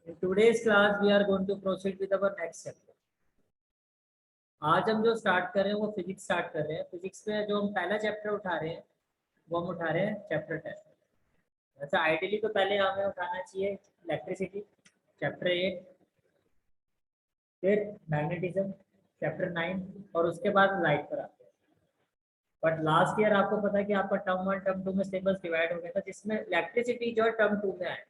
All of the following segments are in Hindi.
In today's class, we are going to proceed with our next chapter. आज हम जो स्टार्ट कर रहे हैं वो फिजिक्स स्टार्ट कर रहे हैं। फिजिक्स में जो हम पहला चैप्टर उठा रहे हैं वो हम उठा रहे हैं चैप्टर 10। वैसे आइडियली तो पहले हमें उठाना चाहिए इलेक्ट्रिसिटी चैप्टर 8, फिर मैग्नेटिज्म चैप्टर 9 और उसके बाद लाइट पर आते हैं। बट लास्ट ईयर आपको पता है कि आपका टर्म 1 टर्म 2 में सिलेबस डिवाइड हो गया था, जिसमें इलेक्ट्रिसिटी जो है टर्म 2 में आया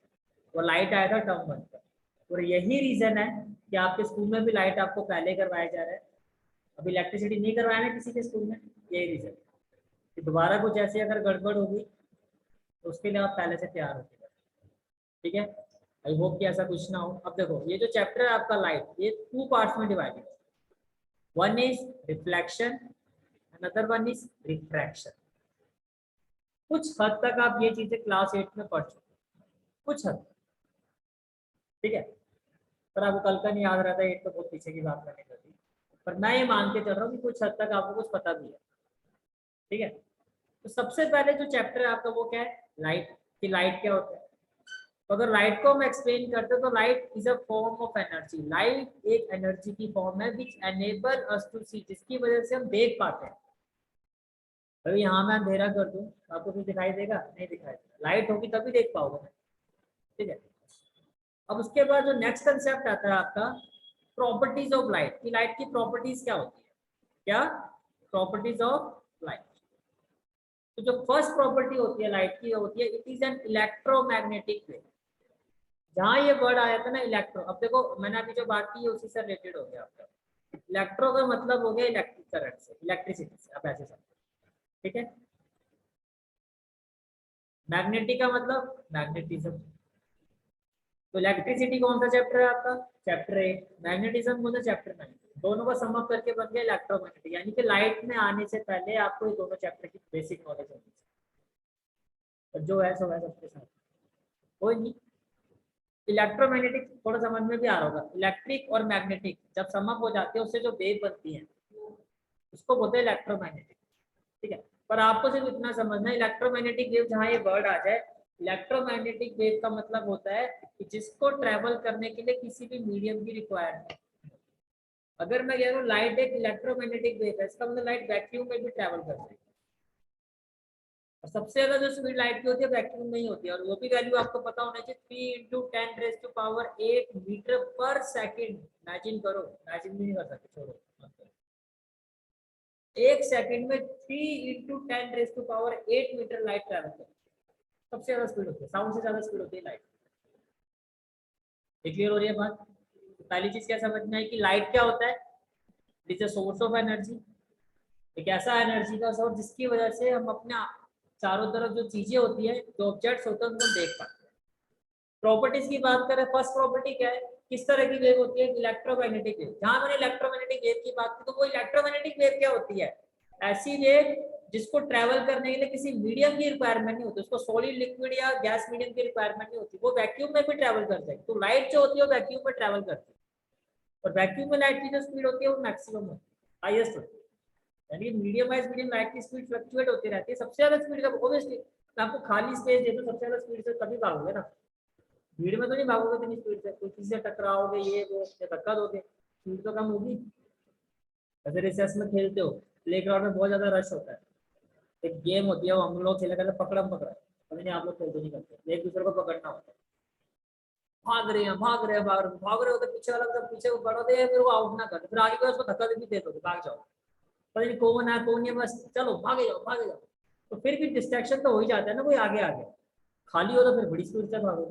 वो लाइट आया था टर्म 1 पर। और यही रीजन है कि आपके स्कूल में भी लाइट आपको पहले करवाया जा रहा है, अभी इलेक्ट्रिसिटी नहीं करवाया ना किसी के स्कूल में। यही रीजन कि दोबारा कुछ ऐसी अगर गड़बड़ होगी तो उसके लिए आप पहले से तैयार होकर, ठीक है। आई होप कि ऐसा कुछ ना हो। अब देखो ये जो चैप्टर है आपका लाइट, ये 2 पार्ट्स में डिवाइडेड है। One is reflection, another one is refraction. कुछ हद तक आप ये चीजें क्लास 8 में पढ़ चुके हैं, कुछ हद, ठीक है। पर आपको कल का नहीं याद रहता, 8 तो बहुत पीछे की बात करनी पड़ती, पर मैं ये मान के चल रहा हूँ कि कुछ हद तक आपको कुछ पता भी है, ठीक है। तो सबसे पहले जो चैप्टर है आपका वो क्या है, लाइट। कि लाइट क्या होता है। तो अगर लाइट को हम एक्सप्लेन करते हैं तो light is a form of energy. Light एक एनर्जी की फॉर्म है विच एनेबल अस टू सी, जिसकी वजह से हम देख पाते हैं। अभी यहाँ मैं अंधेरा कर दूं आपको कुछ दिखाई देगा? नहीं दिखाई देगा। लाइट होगी तभी देख पाओगे, ठीक है। अब उसके बाद जो नेक्स्ट कंसेप्ट आता है आपका प्रॉपर्टीज ऑफ लाइट। की लाइट की प्रॉपर्टीज क्या होती है, क्या प्रॉपर्टीज ऑफ लाइट। तो जो फर्स्ट प्रॉपर्टी होती है लाइट की होती है it is an electromagnetic wave. जहां ये वर्ड आया था ना इलेक्ट्रो, अब देखो मैंने अभी जो बात की है उसी से रिलेटेड हो गया आपका। इलेक्ट्रो का मतलब हो गया इलेक्ट्रिक करंट से, इलेक्ट्रिसिटी से, आप ऐसे समझो, ठीक है। मैग्नेटिक का मतलब मैग्नेटिज्म। तो इलेक्ट्रिसिटी कौन सा चैप्टर है आपका, चैप्टर 8। मैग्नेटिज्म कौन सा, चैप्टर 9। दोनों को सम अप करके बन गया इलेक्ट्रोमैग्नेटिक। यानी कि लाइट में आने से पहले आपको ये दोनों चैप्टर की बेसिक नॉलेज होनी चाहिए, और जो है सो है सबके साथ, कोई नहीं। इलेक्ट्रोमैग्नेटिक थोड़ा समझ में भी आ रहा होगा। इलेक्ट्रिक और मैग्नेटिक जब सम अप हो जाते हैं उससे जो वेव बनती है उसको बोलते हैं इलेक्ट्रोमैग्नेटिक, ठीक है। पर आपको सिर्फ इतना समझना है इलेक्ट्रोमैग्नेटिक वेव, जहाँ ये वर्ड आ जाए, इलेक्ट्रोमैग्नेटिक वेव का मतलब होता है कि जिसको ट्रेवल करने के लिए किसी भी मीडियम की रिक्वायरमेंट। अगर मैं कह रहा हूँ लाइट एक इलेक्ट्रोमैग्नेटिक वेव है, इसका मतलब लाइट वैक्यूम में भी ट्रेवल कर सकती है। और सबसे ज्यादा जो स्पीड लाइट की होती है वैक्यूम में ही होती है, और वो भी वैल्यू आपको पता होना चाहिए 3 × 10⁸ मीटर पर सेकेंड। इमेजिन करो, इमेजिन भी नहीं कर सकते, छोड़ो। एक सेकंड में 3 × 10⁸ मीटर लाइट ट्रैवल करती है। सबसे ज्यादा स्पीड होती है, साउंड से ज्यादा स्पीड होती है लाइट। क्लियर हो रही है बात। तो पहली चीज क्या समझना है कि लाइट क्या होता है, it is a source of energy. एक ऐसा एनर्जी का सोर्स जिसकी वजह से हम अपने चारों तरफ जो चीजें होती है, जो ऑब्जेक्ट्स होते हैं उनको देख पाते हैं। प्रॉपर्टीज की बात करें, फर्स्ट प्रॉपर्टी क्या है, किस तरह की वेव होती है, इलेक्ट्रोमैग्नेटिक वेव। जहां मैंने इलेक्ट्रोमैग्नेटिक वेव की बात की तो वो इलेक्ट्रोमैग्नेटिक वेव क्या होती है, ऐसी वेव जिसको ट्रैवल करने के लिए किसी मीडियम की रिक्वायरमेंट नहीं होती, उसको सॉलिड लिक्विड या गैस मीडियम की रिक्वायरमेंट नहीं होती, वो वैक्यूम में भी ट्रैवल कर जाएगी। तो लाइट जो होती है वो वैक्यूम में ट्रैवल करती है, और वैक्यूम में लाइट की जो स्पीड होती है वो मैक्सिमम होती है, हाईएस्ट होती है। यानी मीडियम वाइज मीडियम लाइट की स्पीड फ्लक्चुएट होती रहती है। सबसे ज्यादा स्पीड का ऑब्वियसली मैं आपको खाली स्पेस दे दूं सबसे ज्यादा स्पीड से तभी भागोगे ना, भीड़ में तो नहीं भागोगे इतनी स्पीड से, कोई किसी से टकराओगे ये वो या धक्का दोगे, स्पीड तो कम होगी। जैसे रिसेस में खेलते हो, प्लेग्राउंड में बहुत ज्यादा रश होता है, एक गेम होती है वो हम लोग खेला करते हैं, पकड़म पकड़ा। पता नहीं आप लोग खेलते नहीं करते, एक दूसरे को पकड़ना होता है। भाग रहे हैं भाग रहे हैं भाग रहे हैं, भाग रहे हो तो पीछे वाला तो पीछे को बढ़ो दे, फिर वो आउट ना कर, फिर आगे को उसको धक्का भी दे दो, भाग जाओ। पता नहीं कौन है कौन नहीं, बस चलो भागे जाओ भागे जाओ। तो फिर भी डिस्ट्रैक्शन तो हो ही जाता है ना, कोई आगे आ गया। खाली हो तो फिर बड़ी स्पीड से भागो,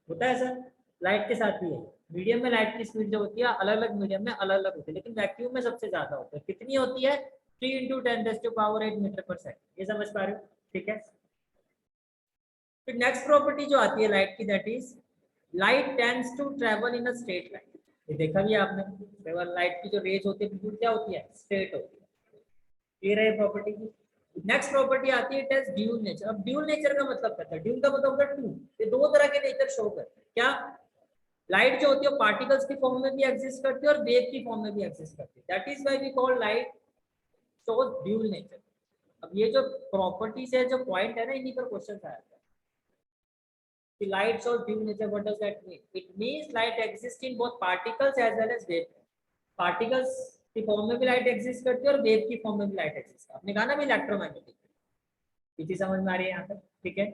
होता है सर। लाइट के साथ भी है, मीडियम में लाइट की स्पीड जो होती है अलग अलग मीडियम में अलग अलग होती है, लेकिन वैक्यूम में सबसे ज्यादा होता है। कितनी होती है, 3 × 10⁸ मीटर पर सेकंड। ये समझ पा रहे हो, ठीक है। फिर नेक्स्ट प्रॉपर्टी जो आती है लाइट की, that is light tends to travel in a straight line. ये देखा भी आपने, लाइट की जो रेज होती है बिल्कुल क्या होती है, स्ट्रेट होती है। ये रहे प्रॉपर्टी की। नेक्स्ट प्रॉपर्टी आती है, इट हैज ड्यूल नेचर। अब ड्यूल नेचर का मतलब क्या है, ड्यूल का मतलब होता है टू। ये दो तरह के नेचर शो करते हैं। क्या, लाइट जो होती है पार्टिकल्स की फॉर्म में भी एग्जिस्ट करती है और वेव की फॉर्म में भी एग्जिस्ट करती है। That is why we call light shows dual nature. अब ये जो प्रॉपर्टीज है, जो पॉइंट है ना, इन्हीं पर क्वेश्चन आया था। The light shows dim nature. What does that mean? It means light exists in both particles as well as wave. Particles की फॉर्म में भी लाइट एग्जिस्ट करती है और वेव की फॉर्म में भी लाइट एग्जिस्ट। आपने कहा ना भी इलेक्ट्रोमैग्नेटिक, ये चीज समझ में आ रही है यहाँ पे? ठीक है।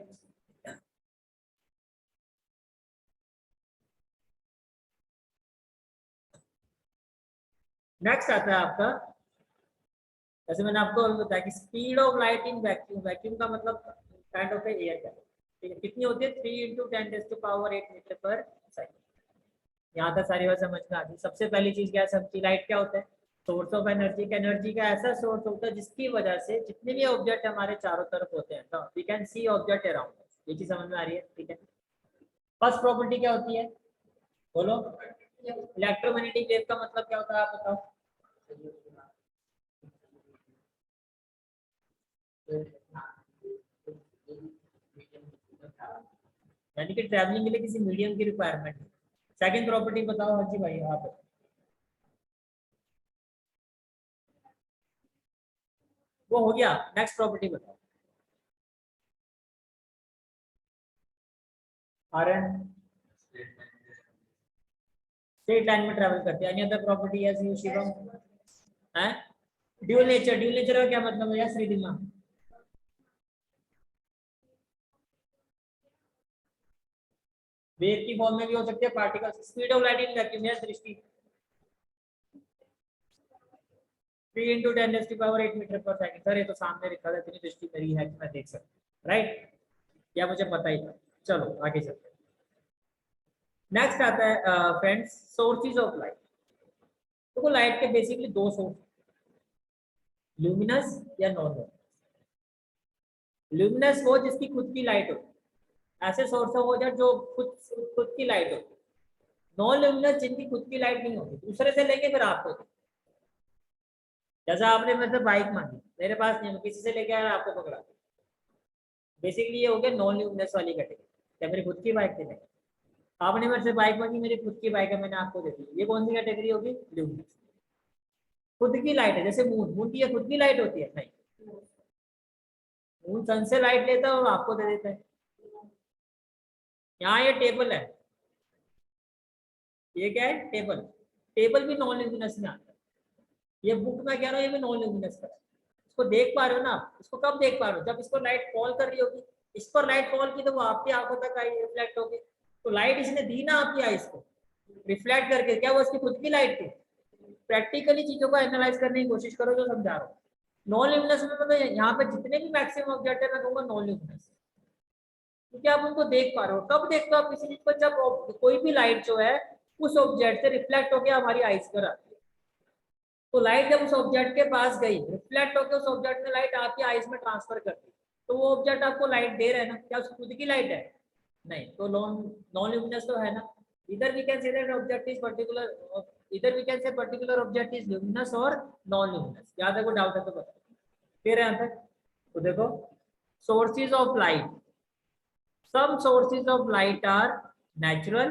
नेक्स्ट आता है आपका, जैसे मैंने आपको बताया कि speed of light in vacuum. Vacuum का मतलब काइंड ऑफ एयर का, ठीक है, कितनी होती है? 3 × 10⁸ मीटर पर सेकंड। यहाँ तक सारी बात समझ में आ गई। सबसे पहली चीज क्या है, सबकी लाइट क्या होता है? Source of energy. एनर्जी का ऐसा सोर्स होता है जिसकी वजह से जितने भी ऑब्जेक्ट हमारे चारों तरफ होते हैं, तो we can see object around. ये चीज समझ में आ रही है? ठीक है। फर्स्ट प्रॉपर्टी क्या होती है, बोलो? इलेक्ट्रोमैग्नेटिक वेव का मतलब क्या होता है, आप बताओ? यानी कि ट्रैवलिंग के लिए किसी मीडियम की रिक्वायरमेंट है। सेकंड प्रॉपर्टी बताओ हर जी भाई आप। वो हो गया, नेक्स्ट प्रॉपर्टी बताओ। आरएन स्ट्रेट लाइन में ट्रैवल करते हैं। एनी अदर प्रॉपर्टी है शिवम? है ड्यूल नेचर। ड्यूल नेचर का क्या मतलब है यार श्रीदिमा? वेव की फॉर्म में भी हो सकते हैं particles. Speed of light in vacuum है दृष्टि 3 × 10⁸ मीटर पर सेकंड। सर ये तो सामने लिखा था, इतनी दृष्टि मेरी है कि मैं देख सकता, राइट? या मुझे पता ही था। चलो आगे चलते हैं। नेक्स्ट आता है फ्रेंड्स सोर्सेज ऑफ लाइट। देखो लाइट के बेसिकली दो सोर्स, ल्यूमिनस या नॉन लूमिनस। ल्यूमिनस वो जिसकी खुद की लाइट हो, ऐसे सोर्स ऑफ हो जाए जो खुद खुद की लाइट हो। नॉन ल्यूमिनस जिनकी खुद की लाइट नहीं होती, दूसरे से लेके फिर आपको दी। जैसा आपने मेरे से बाइक मांगी, मेरे पास नहीं, किसी से लेके आया आपको पकड़ा। बेसिकली ये हो गया नॉन ल्यूमिनस वाली कैटेगरी। क्या मेरी खुद की बाइक थी? नहीं। आपने मेरे से बाइक मांगी, मेरी खुद की बाइक है, मैंने आपको दे दी। ये कौन सी कैटेगरी होगी? ल्यूमिनस। खुद की लाइट है, जैसे मून। मून की ये खुद की लाइट होती है? नहीं। मून सन से लाइट लेता है और आपको दे देता है। यहाँ ये टेबल है, ये क्या है? टेबल। टेबल भी नॉन ल्यूमिनस में आता है। ये बुक में कह रहा हूँ, ये भी नॉन ल्यूमिनस का है। इसको देख पा रहे हो ना आप? इसको कब देख पा रहे हो? जब इसको लाइट फॉल कर रही होगी। इस पर लाइट फॉल की तो वो आपकी आंखों तक आई, रिफ्लेक्ट होगी। तो लाइट इसने दी ना आपकी आईज को रिफ्लेक्ट करके, क्या वो उसकी खुद की लाइट थी? प्रैक्टिकली चीजों को एनालाइज करने की कोशिश करो, जो समझा रहा हूँ। नॉन ल्यूमिनस में मतलब यहाँ पे जितने भी मैक्सिमम ऑब्जेक्ट है, मैं कहूँगा नॉन ल्यूमिनस, क्योंकि आप उनको देख पा रहे हो। कब देखते हो आप किसी चीज को? जब कोई भी लाइट जो है उस ऑब्जेक्ट से रिफ्लेक्ट होकर हमारी आईज पर आती है। तो लाइट जब उस ऑब्जेक्ट के पास गई, रिफ्लेक्ट होकर उस ऑब्जेक्ट में लाइट आपकी आईज में ट्रांसफर करती, तो वो ऑब्जेक्ट आपको लाइट दे रहा है ना? क्या उसकी खुद की लाइट है? नहीं। तो नॉन नॉन ल्यूमिनस तो है ना। इधर we can say that object is particular, इधर we can say particular object is luminous और नॉन ल्यूमिनस। याद है? कोई डाउट है तो बताओ। फिर यहाँ तक तो देखो, sources of light. Some sources of light are natural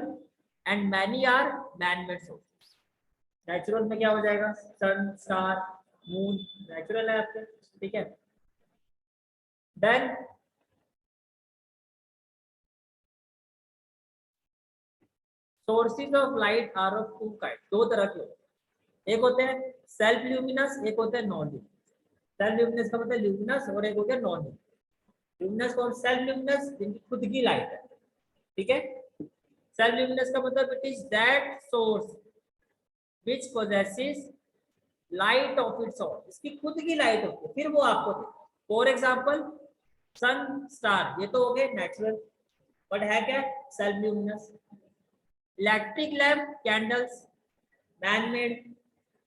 and many are man-made sources. Natural में क्या हो जाएगा? सन, स्टार, मून नेचुरल है आपके, ठीक है। Then sources of light are of two kinds. दो तरह के होते हैं, एक होते हैं सेल्फ ल्यूमिनस, एक होते हैं नॉन ल्यूमिनस। सेल्फ ल्यूमिनस का मतलब ल्यूमिनस, और एक हो गया नॉन ल्यूमिनस। ल्यूमिनस कौन? सेल्फ ल्यूमिनस जिनकी खुद की लाइट है, ठीक है। सेल्फ ल्यूमिनस का मतलब it is that source which possesses light of its own, इसकी खुद की लाइट होती है, फिर वो आपको देता है। फॉर एग्जाम्पल सन, स्टार, ये तो हो गए नेचुरल, बट है क्या? Self luminous. Electric lamp, candles, man made.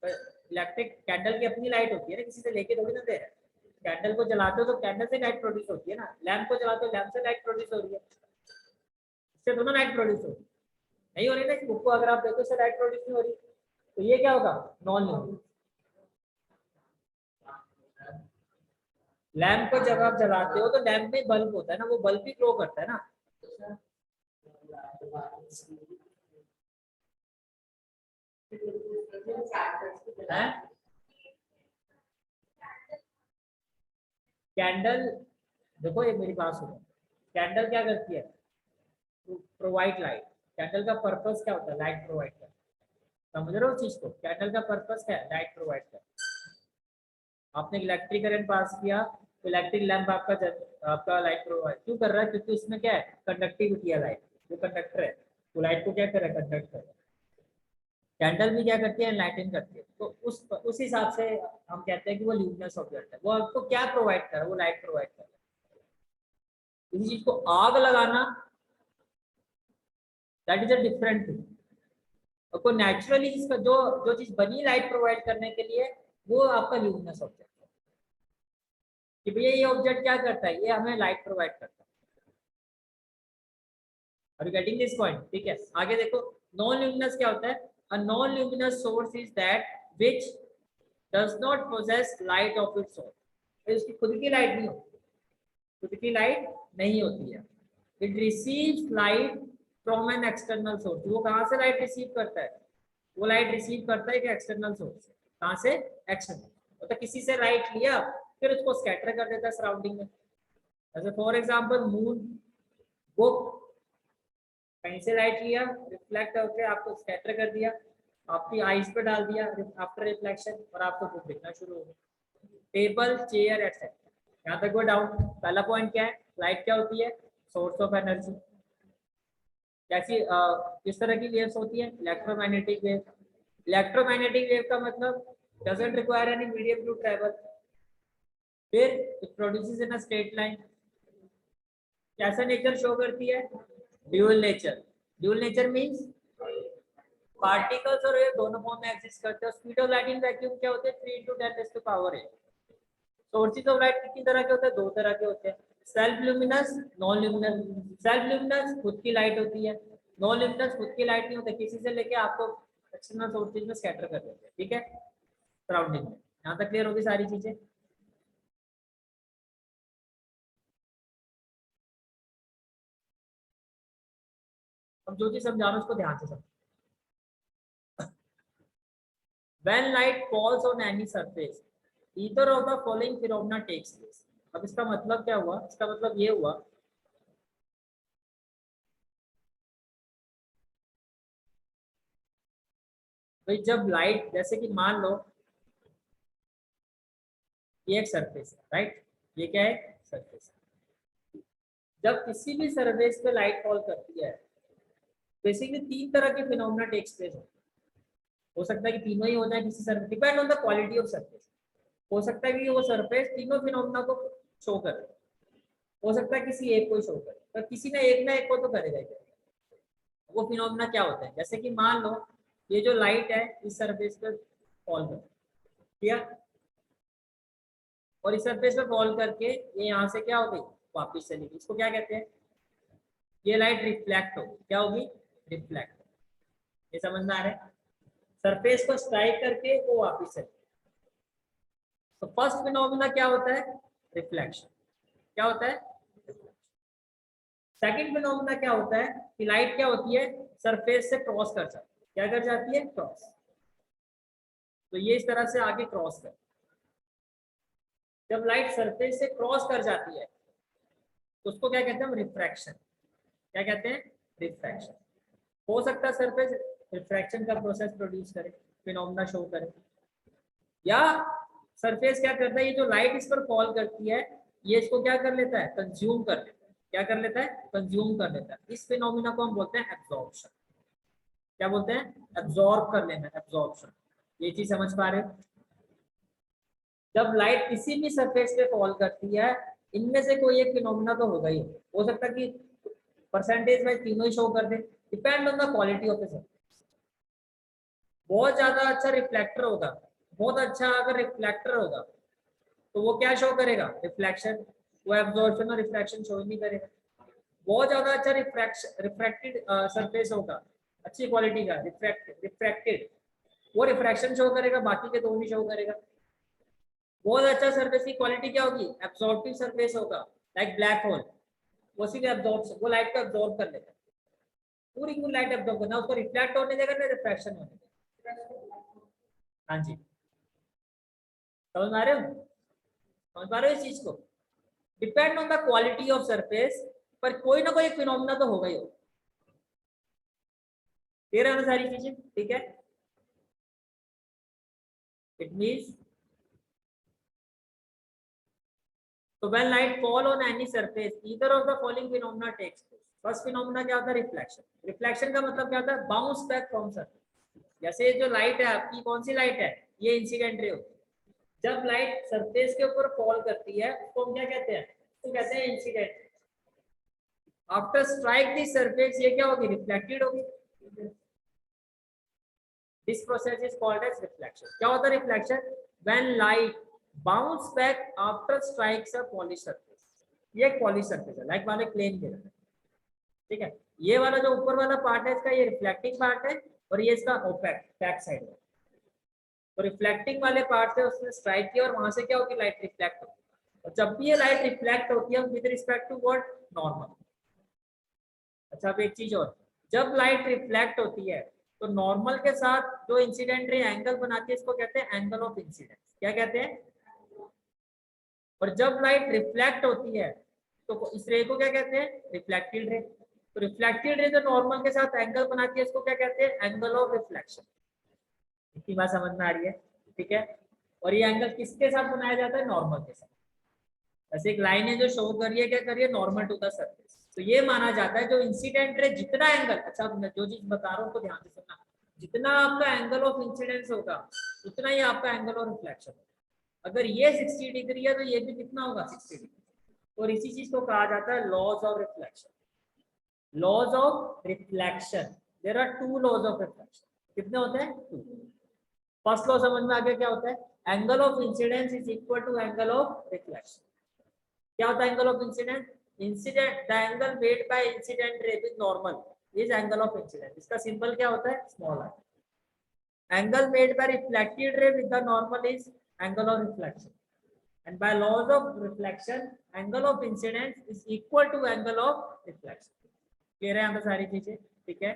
Electric candle की अपनी लाइट होती है ना, किसी से लेके थोड़ी ना दे रहे। कैंडल को जलाते हो तो कैंडल से लाइट प्रोड्यूस होती है ना, लैम्प को जलाते हो लैम्प से लाइट प्रोड्यूस हो रही है, इससे दोनों लाइट प्रोड्यूस हो रही है। नहीं हो रही ना, बुक को अगर आप देखो उससे लाइट प्रोड्यूस नहीं हो रही, तो ये क्या होगा? Non luminous. लैम्प को जब आप जलाते हो तो लैम्प में बल्ब होता है ना, वो बल्ब भी ग्लो करता है ना। कैंडल, देखो ये मेरी बात सुनो, कैंडल क्या करती है? Provide light. कैंडल का पर्पस क्या होता है? लाइट प्रोवाइड करना। समझ रहे हो चीज को? कैंडल का पर्पस क्या है? लाइट प्रोवाइड करना। आपने इलेक्ट्रिक करंट पास किया, इलेक्ट्रिक लैंप आपका लाइट प्रोवाइड क्यों कर रहा है? क्योंकि उसमें क्या है? कंडक्टिविटी है लाइट, वो कंडक्टर है, तो लाइट को क्या कर रहा है? कंडक्ट कर रहा है। कैंडल भी क्या करती है? लाइटिंग करती है। तो उस हिसाब से हम कहते हैं कि वो ल्यूमिनस ऑब्जेक्ट है। वो आपको क्या प्रोवाइड कर रहा है? वो लाइट प्रोवाइड कर रहा है। इसी चीज को आग लगाना, that is a different thing. आपको नेचुरली इसका जो जो चीज बनी लाइट प्रोवाइड करने के लिए, वो आपका ल्यूमिनस ऑब्जेक्ट है कि भैया ये ऑब्जेक्ट क्या करता है? ये हमें लाइट प्रोवाइड करता है। Are you getting this point? ठीक है, आगे देखो। नॉन ल्यूमिनस क्या होता है? A non luminous source is that which does not possess light of its own. इसकी खुद की लाइट नहीं होती, खुद की लाइट नहीं होती है। It receives light from an external source. वो कहाँ से लाइट रिसीव करता है? वो लाइट रिसीव करता है कि एक्सटर्नल सोर्स से। कहाँ से? एक्सटर्नल। तो किसी से लाइट लिया, फिर उसको स्कैटर कर देता है सराउंडिंग में। जैसे फॉर एग्जांपल मून, वो कहीं से लाइट लिया, रिफ्लेक्ट होकर आपको स्कैटर कर दिया, आपकी आईज पे डाल दिया आफ्टर रिफ्लेक्शन, और आपको बुक दिखना शुरू हो गया। Table, chair etcetera. यहाँ तक वो डाउट। पहला पॉइंट क्या है? लाइट क्या होती है? Source of energy. कैसी किस तरह की वेव्स होती है? Electromagnetic wave. इलेक्ट्रोमैग्नेटिक वेव का मतलब doesn't require any medium to travel. फिर it produces in a straight line. कैसा नेचर शो करती है? Dual nature. Dual nature means particles और वेव दोनों फॉर्म में एग्जिस्ट करते हैं। Speed of light in vacuum क्या होते हैं? 3 × 10⁻⁸। सोर्सेज ऑफ लाइट कितनी तरह के होते हैं? 2 तरह के होते हैं, self luminous, non luminous. Self luminous खुद की लाइट होती है, नॉन ल्यूमिनस खुद की लाइट नहीं होती, किसी से लेके आपको एक्सटर्नल सोर्सेज में स्कैटर कर देते हैं। ठीक है, सराउंडिंग में। यहाँ तक क्लियर होगी सारी चीजें? अब जो चीज समझा रहा हूँ उसको ध्यान से समझो। When light falls on any surface, either of the following phenomena takes place. अब इसका मतलब क्या हुआ? इसका मतलब ये हुआ, भाई जब लाइट, जैसे कि मान लो ये एक सरफेस है, राइट? ये क्या है? सरफेस। जब किसी भी सरफेस पे लाइट फॉल करती है, बेसिकली 3 तरह के फिनोमेना टेक्स प्लेस होते हैं। हो सकता है कि तीनों ही हो जाए किसी surface, depend on the quality of surface. हो सकता है कि वो सरफेस तीनों फिनोमेना को शो करे, हो सकता है किसी एक को शो करे, पर किसी ना एक को तो करेगा ही। वो फिनोमेना क्या होता है? जैसे कि मान लो ये जो लाइट है इस सरफेस पे फॉल कर, ठीक है, और इस सरफेस पे फॉल करके ये यहाँ से क्या हो गई? वापिस चली गई। इसको क्या कहते हैं? ये लाइट रिफ्लेक्ट होगी। क्या होगी? रिफ्लेक्ट। ये समझ में आ रहा है? सरफेस को स्ट्राइक करके वो वापिस चली। तो फर्स्ट फिनोमेना क्या होता है? रिफ्लेक्शन। क्या होता है? सेकंड फिनोमेना क्या होता है कि लाइट क्या होती है? सरफेस से क्रॉस कर जाती है। क्या कर जाती है? क्रॉस। तो ये इस तरह से आगे क्रॉस कर, जब लाइट सरफेस से क्रॉस कर जाती है तो उसको क्या कहते हैं? रिफ्रैक्शन। क्या कहते हैं? रिफ्रैक्शन। हो सकता है सरफेस रिफ्रैक्शन का प्रोसेस प्रोड्यूस करे, फिनोमेना शो करे, या सरफेस क्या करता है? ये जो लाइट इस पर फॉल करती है, ये इसको क्या कर लेता है? कंज्यूम कर लेता है। क्या कर लेता है? कंज्यूम कर लेता है। इस फिनोमेना को हम बोलते हैं एब्जॉर्प्शन। क्या बोलते हैं? एब्जॉर्ब कर लेना, एब्जॉर्प्शन। ये चीज समझ पा रहे हो? जब लाइट किसी भी सरफेस पे फॉल करती है, इनमें से कोई एक फिनोमेना तो होगा ही। हो सकता है कि परसेंटेज में तीनों ही शो कर दे, depend on the quality of the surface. बहुत ज्यादा अच्छा रिफ्लेक्टर होगा, बहुत अच्छा अगर रिफ्लेक्टर होगा तो वो क्या शो करेगा? रिफ्लेक्शन। वो एब्जॉर्प्शन और रिफ्लेक्शन शो नहीं करेगा। बहुत ज्यादा अच्छा रिफ्रैक्टेड सरफेस होगा, अच्छी क्वालिटी का रिफ्रैक्टेड, वो रिफ्रैक्शन शो करेगा, बाकी के दो नहीं शो करेगा। बहुत अच्छा सरफेस की क्वालिटी क्या होगी? एब्जॉर्प्टिव सरफेस होगा, लाइक ब्लैक होल। वो सीधे एब्जॉर्ब, वो लाइट को एब्जॉर्ब कर लेगा, पूरी पूरी लाइट एब्जॉर्ब करना, उसको रिफ्लेक्ट होने देगा ना रिफ्रैक्शन होने देगा। हाँ जी, समझ आ रहे हो? समझ पा रहे हो इस चीज को? Depend on the quality of surface, पर कोई ना कोई फिनोमेना तो होगा ही होगा। क्लियर है सारी चीजें, ठीक है। इट मीन्स तो when light fall on any surface either of the following phenomena takes place। First phenomena क्या होता है, रिफ्लेक्शन। रिफ्लेक्शन का मतलब क्या होता है, बाउंस बैक फ्रॉम सरफेस। जैसे जो लाइट है आपकी, कौन सी लाइट है, ये इंसिडेंट रे होती है। जब लाइट सरफेस के ऊपर फॉल करती है उसको हम क्या कहते हैं, तो कहते हैं incident. After strike the surface ये क्या होगी, रिफ्लेक्टेड होगी। This process is called as reflection. क्या होता है reflection, when light bounce back after strikes a polish surface. ये एक पॉलिश सरफेस है, लाइक वाले प्लेन के, ठीक है। ये वाला जो ऊपर वाला पार्ट है इसका, ये रिफ्लेक्टिंग पार्ट है, और ये इसका ओपेक बैक साइड है। तो रिफ्लेक्टिंग वाले पार्ट से उसने स्ट्राइक किया और वहां से क्या होगी, लाइट रिफ्लेक्ट होगी। और जब भी ये लाइट रिफ्लेक्ट होती है with respect to what, normal. अच्छा अब एक चीज और, जब लाइट रिफ्लेक्ट होती है तो नॉर्मल के साथ जो इंसिडेंट रे एंगल बनाती है इसको कहते हैं एंगल ऑफ इंसिडेंस। क्या कहते हैं, और जब लाइट रिफ्लेक्ट होती है तो इस रे को क्या कहते हैं, रिफ्लेक्टेड रे। तो रिफ्लेक्टेड रे जो नॉर्मल के साथ एंगल बनाती है इसको क्या कहते हैं, एंगल ऑफ रिफ्लेक्शन। इतनी बात समझ में आ रही है, ठीक है। और ये एंगल किसके साथ बनाया जाता है, नॉर्मल के साथ। ऐसे एक लाइन है जो शो कर रही है, क्या कर रही है, नॉर्मल टू द सरफेस। तो ये माना जाता है जो इंसिडेंट रे जितना एंगल, अच्छा मैं जो चीज बता रहा हूँ तो ध्यान से सुनना, जितना आपका एंगल ऑफ इंसिडेंस होगा उतना ही आपका एंगल ऑफ रिफ्लेक्शन होगा। अगर ये 60 डिग्री है तो ये भी कितना होगा, 60 डिग्री। और इसी चीज को कहा जाता है laws of reflection. Laws of reflection, there are two laws of reflection. कितने होते हैं, टू। फर्स्ट लॉ समझ में आ गया, क्या होता है, angle of incidence is equal to angle of reflection. क्या होता है angle of incidence, incident the angle made by incident ray with normal is angle of incidence. इसका सिंबल क्या होता है, small r। Angle made by reflected ray with the normal is angle of reflection, and by laws of reflection angle of incidence is equal to angle of reflection। Clear है यहाँ पे सारी चीजें, ठीक है।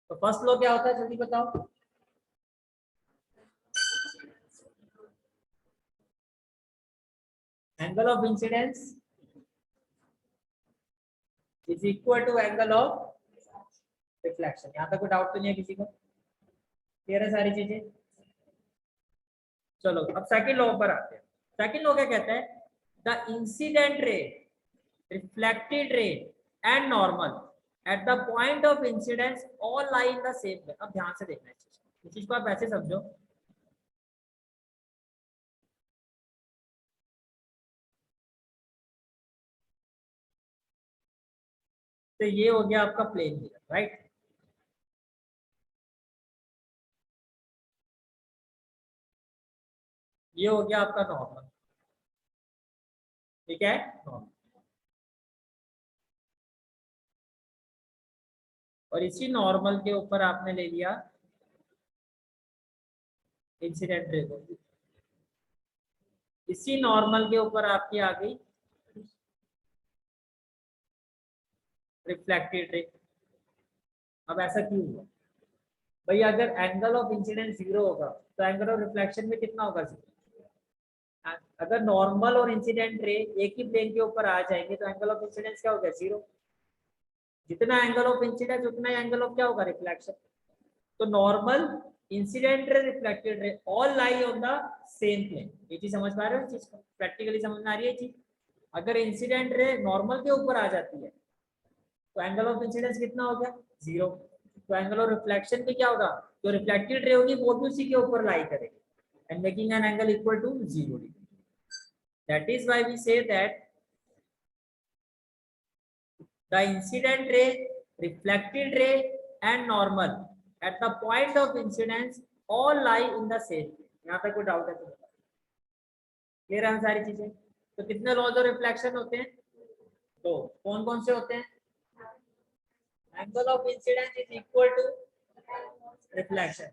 तो फर्स्ट लॉ क्या होता है, जल्दी बताओ। Angle of incidence is equal to angle of reflection. यहाँ तक कोई डाउट तो नहीं है किसी को, क्लियर है सारी चीजें। चलो अब सेकंड लॉ पर आते हैं। सेकंड लॉ क्या कहता है, the incident ray, reflected ray and normal at the point of incidence all lie in the same plane. अब ध्यान से देखना है इस चीज को, आप ऐसे समझो, तो ये हो गया आपका प्लेन मिरर, राइट। ये हो गया आपका नॉर्मल, ठीक है, नॉर्मल। और इसी नॉर्मल के ऊपर आपने ले लिया इंसिडेंट रे को, इसी नॉर्मल के ऊपर आपकी आ गई रिफ्लेक्टेड रे। अब ऐसा क्यों हुआ भाई, अगर एंगल ऑफ इंसिडेंस 0 होगा तो एंगल ऑफ रिफ्लेक्शन में कितना होगा, 0। अगर नॉर्मल और इंसिडेंट रे एक ही प्लेन के ऊपर आ जाएंगे तो एंगल ऑफ इंसिडेंस क्या होगा, 0। जितना एंगल ऑफ इंसिडेंस उतना ही एंगल ऑफ क्या होगा, रिफ्लेक्शन। तो normal, incident ray, reflected ray all lie on the same plane. ये चीज समझ पा रहे हो, चीज को प्रैक्टिकली समझ में आ रही है चीज। अगर इंसिडेंट रे नॉर्मल के ऊपर आ जाती है तो एंगल ऑफ इंसिडेंस कितना हो गया, 0। तो एंगल ऑफ रिफ्लेक्शन भी क्या होगा, जो रिफ्लेक्टेड रे होगी वो भी उसी के ऊपर लाई करेगी and making an angle equal to 0 degree. That is why we say that the incident ray, reflected ray and normal at the point of incidence all lie in the same। यहाँ पे कोई डाउट है तो बताओ, क्लियर है सारी चीजें। तो कितने लॉज ऑफ रिफ्लेक्शन होते हैं, तो कौन कौन से होते हैं, angle of incidence is equal to reflection.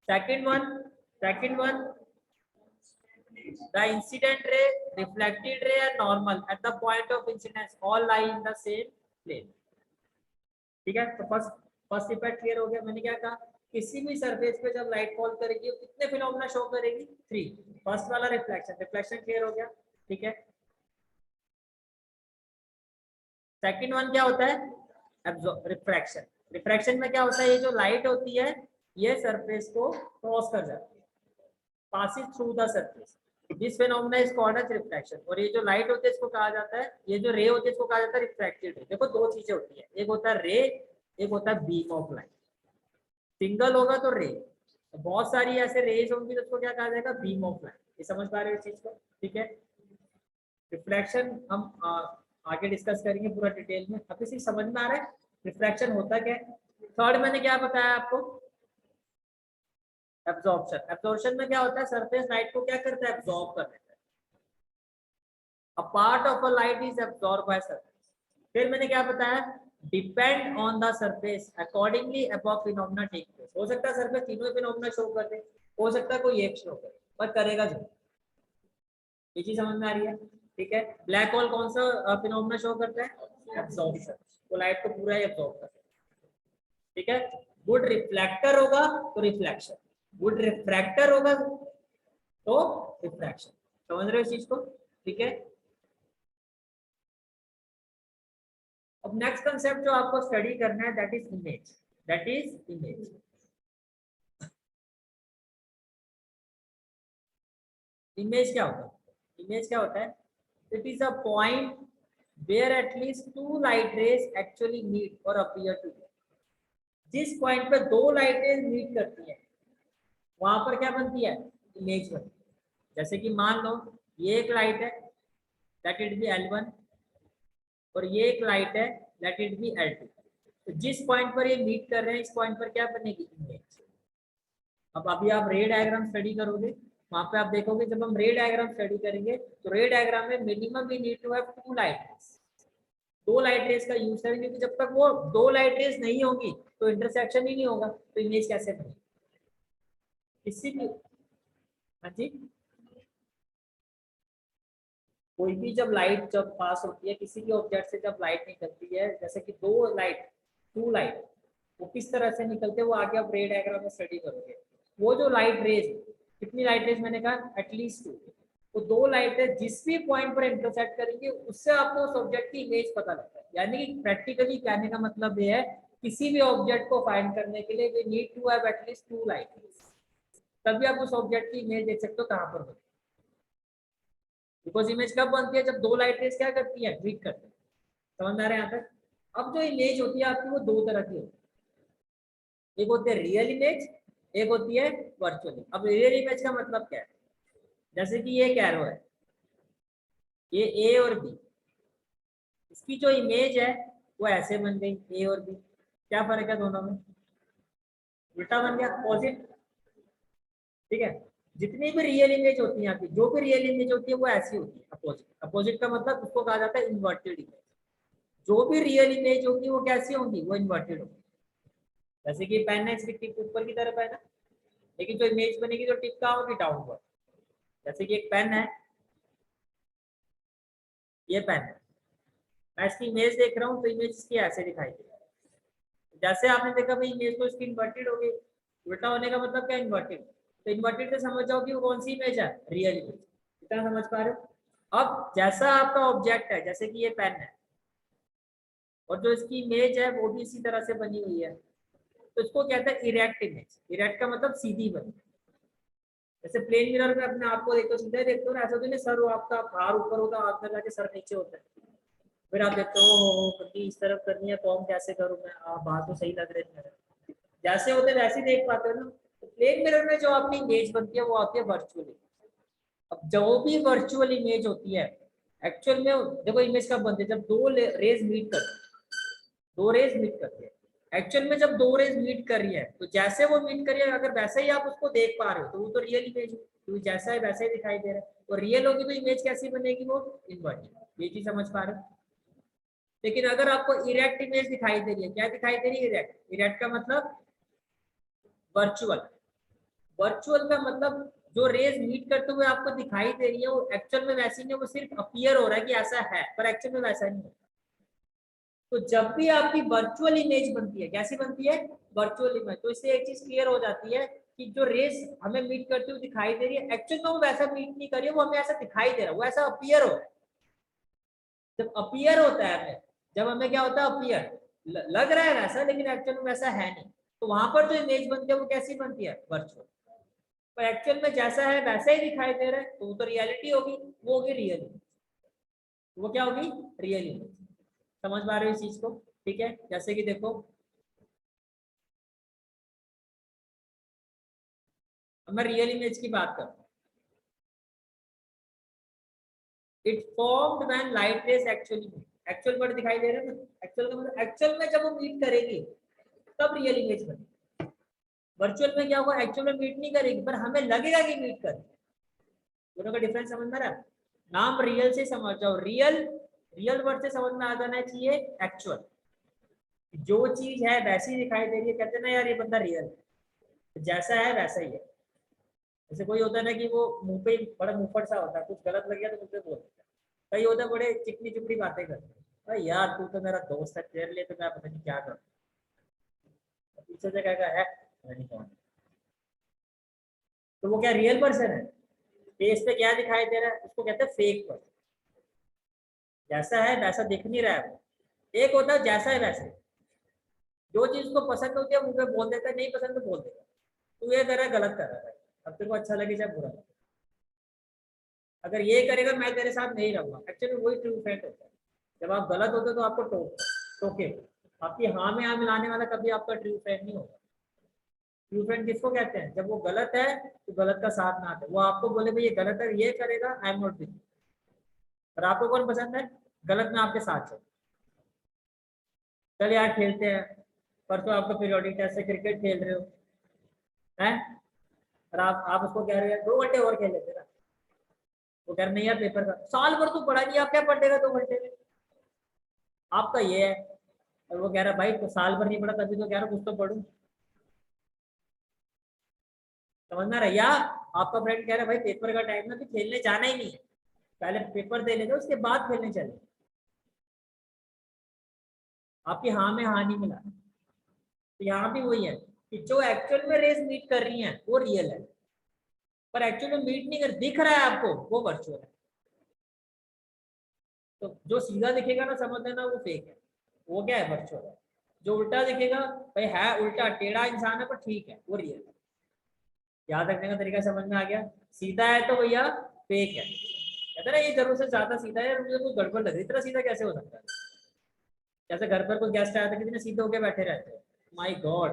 Second one the incident ray, reflected ray and normal at the point of incidence all lie in the same plane। ठीक है, तो फर्स्ट फर्स्ट इफेक्ट क्लियर हो गया। मैंने क्या कहा, किसी भी सरफेस पे जब लाइट फॉल करेगी वो कितने फिनोमेना शो करेगी, 3। फर्स्ट वाला रिफ्लेक्शन, रिफ्लेक्शन क्लियर हो गया, ठीक है। सेकंड वन क्या होता है, रिफ्रैक्शन। रिफ्रैक्शन में क्या होता है, ये जो लाइट होती है ये सरफेस को क्रॉस कर जाती है, passes through the surface. This phenomena is called as refraction. और ये जो लाइट होती है इसको कहा जाता है, ये जो रे होती है इसको कहा जाता है रिफ्रैक्टेड रे। देखो दो चीजें होती है, एक होता है रे, एक होता है बीम ऑफ लाइट। सिंगल होगा तो रे, बहुत सारी ऐसे रेज होंगी तो उसको क्या कहा जाएगा, बीम ऑफ लाइट। ये समझ पा रहे हो इस चीज को, ठीक है। रिफ्रैक्शन हम आगे डिस्कस करेंगे पूरा डिटेल में। अब किसी समझ में आ रहा है रिफ्रैक्शन होता क्या है। थर्ड मैंने क्या बताया आपको, एब्जॉर्प्शन। एब्जॉर्प्शन में क्या होता है, सरफेस लाइट को क्या करता है, एब्जॉर्ब कर लेता है। A part of a light is absorb by surface. फिर मैंने क्या बताया, depend on the surface accordingly above phenomena take place. हो सकता है सरफेस तीनों फिनोमेना शो कर दे, हो सकता है कोई एक शो करे, पर करेगा जरूर। ये चीज समझ में आ रही है, ठीक है। ब्लैक होल कौन सा फिनोमेना शो करता है, एब्जॉर्प्शन। वो लाइट को पूरा ही एब्जॉर्ब करता है, ठीक है। गुड रिफ्लेक्टर होगा तो रिफ्लेक्शन, गुड रिफ्रैक्टर होगा तो रिफ्रैक्शन। समझ रहे हो इस चीज को, ठीक है। अब नेक्स्ट कंसेप्ट जो आपको स्टडी करना है that is image. That is image. Image क्या होता है, इमेज क्या होता है, it is a point where at least two light rays actually meet और अपीयर टू। जिस पॉइंट पे दो लाइट रेज मीट करती है वहां पर क्या बनती है, इमेज बनती है। जैसे कि मान लो ये एक लाइट है, दैट इट बी L1, और ये एक लाइट है, लेट इट बी L2। तो जिस पॉइंट पर ये मीट कर रहे हैं इस पॉइंट पर क्या बनेगी, इमेज। अब अभी आप रे डायग्राम स्टडी करोगे, वहां पे आप देखोगे जब हम रे डायग्राम स्टडी करेंगे तो रे डायग्राम में minimum we need to have two light rays. दो लाइट रेज का यूज करेंगे क्योंकि जब तक वो दो लाइट रेज नहीं होगी तो इंटरसेक्शन ही नहीं होगा, तो इमेज कैसे बनेगी किसी भी। हाँ जी, कोई भी जब लाइट जब पास होती है किसी भी ऑब्जेक्ट से, जब लाइट निकलती है, जैसे कि दो लाइट, टू लाइट, वो किस तरह से निकलते हैं वो आगे आप रे डायग्राम में स्टडी करोगे। वो जो लाइट रेज, कितनी लाइट रेज मैंने कहा, एटलीस्ट टू। तो दो लाइट है जिस भी पॉइंट पर इंटरसेक्ट करेंगे उससे आपको उस ऑब्जेक्ट की इमेज पता लगता है। यानी कि प्रैक्टिकली कहने का मतलब ये है, किसी भी ऑब्जेक्ट को फाइंड करने के लिए we need to have at least two light rays, तभी आप उस ऑब्जेक्ट की इमेज देख सकते हो कहाँ पर होती है। बिकॉज इमेज कब बनती है, जब दो लाइट रेज क्या करती है, मीट करती है। समझ में आ रहा है यहाँ तक। अब जो इमेज होती है आपकी वो दो तरह की होती है, एक होती है रियल इमेज, एक होती है वर्चुअल। अब रियल इमेज का मतलब क्या है, जैसे कि ये एक एरो है, ये ए और बी, इसकी जो इमेज है वो ऐसे बन गई ए और बी। क्या फर्क है दोनों में, उल्टा बन गया, अपोजिट, ठीक है। जितनी भी रियल इमेज होती है आपकी, जो भी रियल इमेज होती है वो ऐसी होती है, अपोजिट। अपोजिट का मतलब उसको कहा जाता है इन्वर्टेड इमेज। जो भी रियल इमेज होगी वो कैसी होंगी, वो इन्वर्टेड होगी। जैसे कि पेन है, इसकी टिप ऊपर की तरफ है ना, लेकिन जो इमेज बनेगी तो टिप कहाँ होगी, डाउनवर्ड। जैसे कि एक पेन है, ये पेन है, मैं इसकी इमेज देख रहा हूँ तो इमेज इसकी ऐसे दिखाई दे रही है। जैसे आपने देखा भाई इमेज तो इसकी इन्वर्टेड हो गई, उल्टा होने का मतलब क्या, इन्वर्टेड। तो इन्वर्टेड से समझ जाओ कि वो कौन सी इमेज है, रियल इमेज। इतना समझ पा रहे हो। अब जैसा आपका ऑब्जेक्ट है, जैसे कि ये पेन है, और जो इसकी इमेज है वो भी इसी तरह से बनी हुई है, तो इसको कहते हैं इरेक्ट इमेज। इरेक्ट का मतलब सीधी बनी। जैसे प्लेन मिरर में अपने आप को देखते हो, सीधे देखते हो ना, ऐसा तो नहीं सर वो आपका बाहर ऊपर होता है, हाथ में जाके सर नीचे होता है, फिर आप देखते हो कभी इस तरफ करनी है कॉम कैसे करूँ मैं, बाहर तो सही लग रहे थे मेरे। जैसे होते वैसे ही देख पाते हो ना। तो प्लेन मिरर में जो आपकी इमेज बनती है वो आती है वर्चुअल इमेज। अब जो भी वर्चुअल इमेज होती है, एक्चुअल में देखो इमेज कब बनती है, जब दो रेज मीट करती है, दो रेज मीट करती है। एक्चुअल में जब दो रेज मीट कर रही है तो जैसे वो मीट कर रही है अगर वैसे ही आप उसको देख पा रहे हो तो वो तो रियल इमेज है, क्योंकि जैसा है वैसे ही दिखाई दे रहा है। तो रियल होगी तो इमेज कैसी बनेगी, वो इन्वर्टेड। ये चीज समझ पा रहे हो। लेकिन अगर आपको इरेक्ट इमेज दिखाई दे रही है, क्या दिखाई दे रही है, इरेक्ट। इरेक्ट का मतलब वर्चुअल। वर्चुअल का मतलब जो रेज मीट करते हुए आपको दिखाई दे रही है वो एक्चुअल में वैसी नहीं, वो सिर्फ अपीयर हो रहा है कि ऐसा है, पर एक्चुअल में वैसा नहीं है। तो जब भी आपकी वर्चुअल इमेज बनती है, कैसी बनती है, वर्चुअल इमेज, तो इससे एक चीज क्लियर हो जाती है कि जो रेस हमें मीट करते हुए दिखाई दे रही है एक्चुअल में वो वैसा मीट नहीं कर रही है, वो हमें ऐसा दिखाई दे रहा है, वो ऐसा अपीयर हो रहा है। जब अपीयर होता है हमें जब हमें क्या होता है अपीयर, लग रहा है वैसा लेकिन एक्चुअल में वैसा है नहीं, तो वहां पर जो इमेज बनती है वो कैसी बनती है, वर्चुअल। पर एक्चुअल में जैसा है वैसा ही दिखाई दे रहा है तो वो तो रियलिटी होगी, वो होगी रियल, वो क्या होगी, रियल इमेज। समझ पा रहे हो इस चीज को? ठीक है, जैसे कि देखो अब मैं रियल इमेज की बात करता हूँ। It formed when light rays actually, actual word दिखाई दे रहा है ना, एक्चुअल का मतलब एक्चुअल में जब वो मीट करेगी तब रियल इमेज बनेगी। वर्चुअल में क्या होगा, एक्चुअल में मीट नहीं करेगी पर हमें लगेगा कि मीट कर रही है। दोनों का डिफरेंस समझ में आ रहा है? नाम रियल से समझ जाओ, रियल, रियल वर्ड से समझ में आ जाना चाहिए एक्चुअल, जो चीज है वैसी दिखाई दे रही है, कहते हैं ना यार ये बंदा रियल है, जैसा है वैसा ही है। जैसे कोई होता है ना कि वो मुंह पे बड़ा मुंहफट सा होता है, कुछ गलत लग गया तो मुझ पे बोल देता है। कई होता है बड़े चिकनी चुपड़ी बातें करते हैं, अरे यार तू तो मेरा दोस्त है, तेरे लिए तो मैं पता नहीं क्या करूँ, पीछे से कहेगा है पता नहीं कौन, तो वो क्या रियल पर्सन है? फेस पे क्या दिखाई दे रहा है, उसको कहते हैं फेक पर्सन। जैसा है वैसा दिख नहीं रहा है वो। एक होता है जैसा है वैसे, जो चीज उसको पसंद होती है मुंह पे बोल देता है, नहीं पसंद तो बोल देगा, तू ये कर रहा है गलत कर रहा है, अब तेरे को अच्छा लगे चाहे बुरा लगे, अगर ये करेगा मैं तेरे साथ नहीं रहूंगा। एक्चुअली वही ट्रू फ्रेंड होता है, जब आप गलत होते हो तो आपको टोके, आपकी हाँ में हाँ मिलाने वाला कभी आपका ट्रू फ्रेंड नहीं होगा। ट्रू फ्रेंड किसको कहते हैं, जब वो गलत है तो गलत का साथ ना दे, वो आपको बोले भाई ये गलत है ये करेगा, आई एम नॉट विद, और आपको कौन पसंद है, गलत में आपके साथ चल, चल यार खेलते हैं, परसों आपका पीरियोडिक टेस्ट है, क्रिकेट खेल रहे हो है, और आप उसको कह रहे हैं 2 घंटे और खेल लेते ना, वो कह रहे नहीं यार पेपर का साल भर तो पढ़ा नहीं, आप क्या पढ़ लेगा 2 घंटे में, आपका ये है। और वो कह रहा भाई तो साल भर नहीं पढ़ा तभी तो कह रहा कुछ तो पढ़ू, समझ में आ रहा है? या आपका फ्रेंड कह रहा है भाई पेपर का टाइम है तो खेलने जाना ही नहीं है, पहले पेपर दे लेते उसके बाद खेलने चले, आपकी हाँ में हाँ नहीं मिला। तो यहाँ भी वही है कि जो एक्चुअल में रेस मीट कर रही है वो रियल है, पर एक्चुअल में मीट नहीं कर दिख रहा है आपको वो वर्चुअल है। तो जो सीधा दिखेगा ना समझ लेना वो फेक है, वो क्या है, वर्चुअल है। जो उल्टा दिखेगा भाई है उल्टा टेढ़ा इंसान है पर ठीक है वो रियल है। याद रखने का तरीका समझ में आ गया? सीधा है तो भैया फेक है, कहते ना ये जरूर से ज्यादा सीधा है, मुझे कुछ गड़बड़ लग रही है, इतना सीधा कैसे हो सकता है? जैसे घर पर कोई गेस्ट आया था कितने सीधे होके बैठे रहते हो, माय गॉड,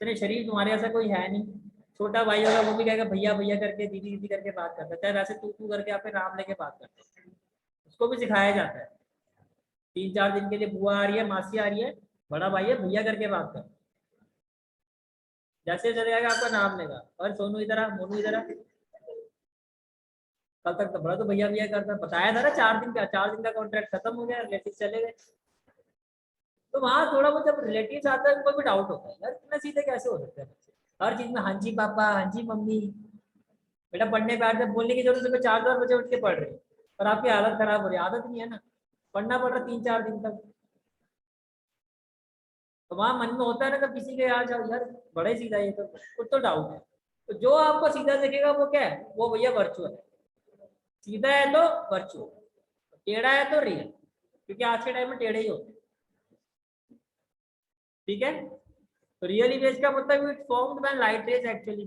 इतने शरीफ तुम्हारे ऐसा कोई है नहीं। छोटा भाई होगा वो भी कहेगा भैया भैया करके, दीदी दीदी करके बात करता है, चाहे वैसे तू करके आपके नाम लेके बात करते हैं, उसको भी सिखाया जाता है। 3-4 दिन के लिए बुआ आ रही है, मासी आ रही है, बड़ा भाई है भैया करके बात कर, जैसे चले जाएगा आपका नाम लेगा, और सोनू इधर आ, मोनू इधर आ, कल तक तो बड़ा तो भैया भैया करता, बताया था ना 4 दिन का, 4 दिन का कॉन्ट्रैक्ट खत्म हो गया, रिलेटिव चले गए। तो वहां थोड़ा बहुत जब रिलेटिव आता है उनको भी डाउट होता है यार इतना सीधे कैसे हो सकते हैं बच्चे, हर चीज में हाँ जी पापा हाँ जी मम्मी, बेटा पढ़ने पे आते बोलने की जरूरत है, 4-4 बजे उठ के पढ़ रहे हो और आपकी हालत खराब हो रही है, आदत नहीं है ना, पढ़ना पड़ रहा 3-4 दिन तक। तो वहां मन में होता है ना जब किसी के यार जाओ यार बड़ा ही सीधा ये तो कुछ तो डाउट है, तो जो आपको सीधा दिखेगा वो क्या है, वो भैया वर्चुअल है। सीधा है तो वर्चुअल, टेढ़ा है तो रियल, क्योंकि आज के टाइम में टेढ़े ही होते हैं। ठीक है, तो रियल इमेज का मतलब it formed when light rays actually,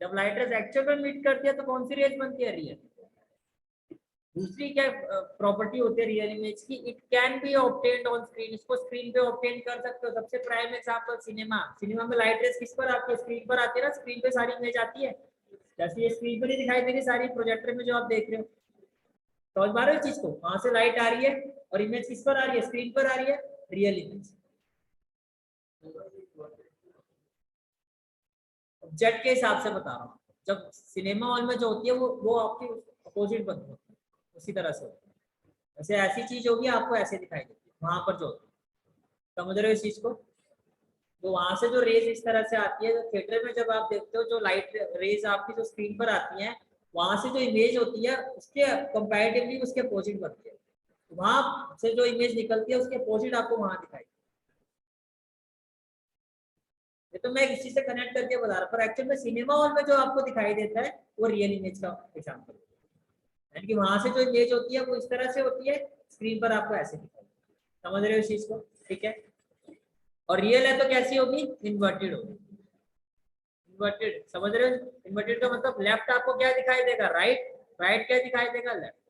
जब लाइट रेज एक्चुअल में मीट करती है तो कौन सी रेज बनती है, रियल। दूसरी क्या प्रॉपर्टी होती है रियल इमेज की, it can be obtained on screen, इसको स्क्रीन पे ऑब्टेन कर सकते हो। सबसे प्राइम एग्जांपल सिनेमा, सिनेमा में लाइट रेज किस पर आती है, स्क्रीन पर आती है ना, स्क्रीन पे सारी इमेज आती है, जैसे ये स्क्रीन पर ही दिखाई दे रही सारी प्रोजेक्टर में जो आप देख रहे हो, समझ पा रहे हो चीज को, वहां से लाइट आ रही है और इमेज किस पर आ रही है, स्क्रीन पर आ रही है, रियल इमेज। जेट के हिसाब से बता रहा हूँ, जब सिनेमा हॉल में जो होती है वो आपकी अपोजिट बनती है, उसी तरह से होती है। वैसे ऐसी चीज होगी आपको ऐसे दिखाई देती है वहां पर जो होती है, समझ रहे हो इस चीज को? तो वहां से जो रेज इस तरह से आती है, तो थिएटर में जब आप देखते हो जो लाइट रेज आपकी जो स्क्रीन पर आती है, वहां से जो इमेज होती है उसके कंपैरेटिवली उसके अपोजिट बनती है, वहां से जो इमेज निकलती है उसके अपोजिट आपको वहां दिखाई। ये तो मैं इसी से कनेक्ट करके बता रहा, पर एक्चुअल में सिनेमा हॉल में जो आपको दिखाई देता है वो रियल इमेज का एग्जांपल है, यानी कि वहां से जो इमेज होती है वो इस तरह से होती है, स्क्रीन पर आपको ऐसे दिखाई देती है। समझ रहे हो इस चीज को? ठीक है। और रियल है तो कैसी होगी? इन्वर्टेड होगी। इन्वर्टेड समझ रहे हो? इन्वर्टेड का मतलब लेफ्ट आपको क्या दिखाई देगा? राइट। राइट क्या दिखाई देगा? लेफ्ट।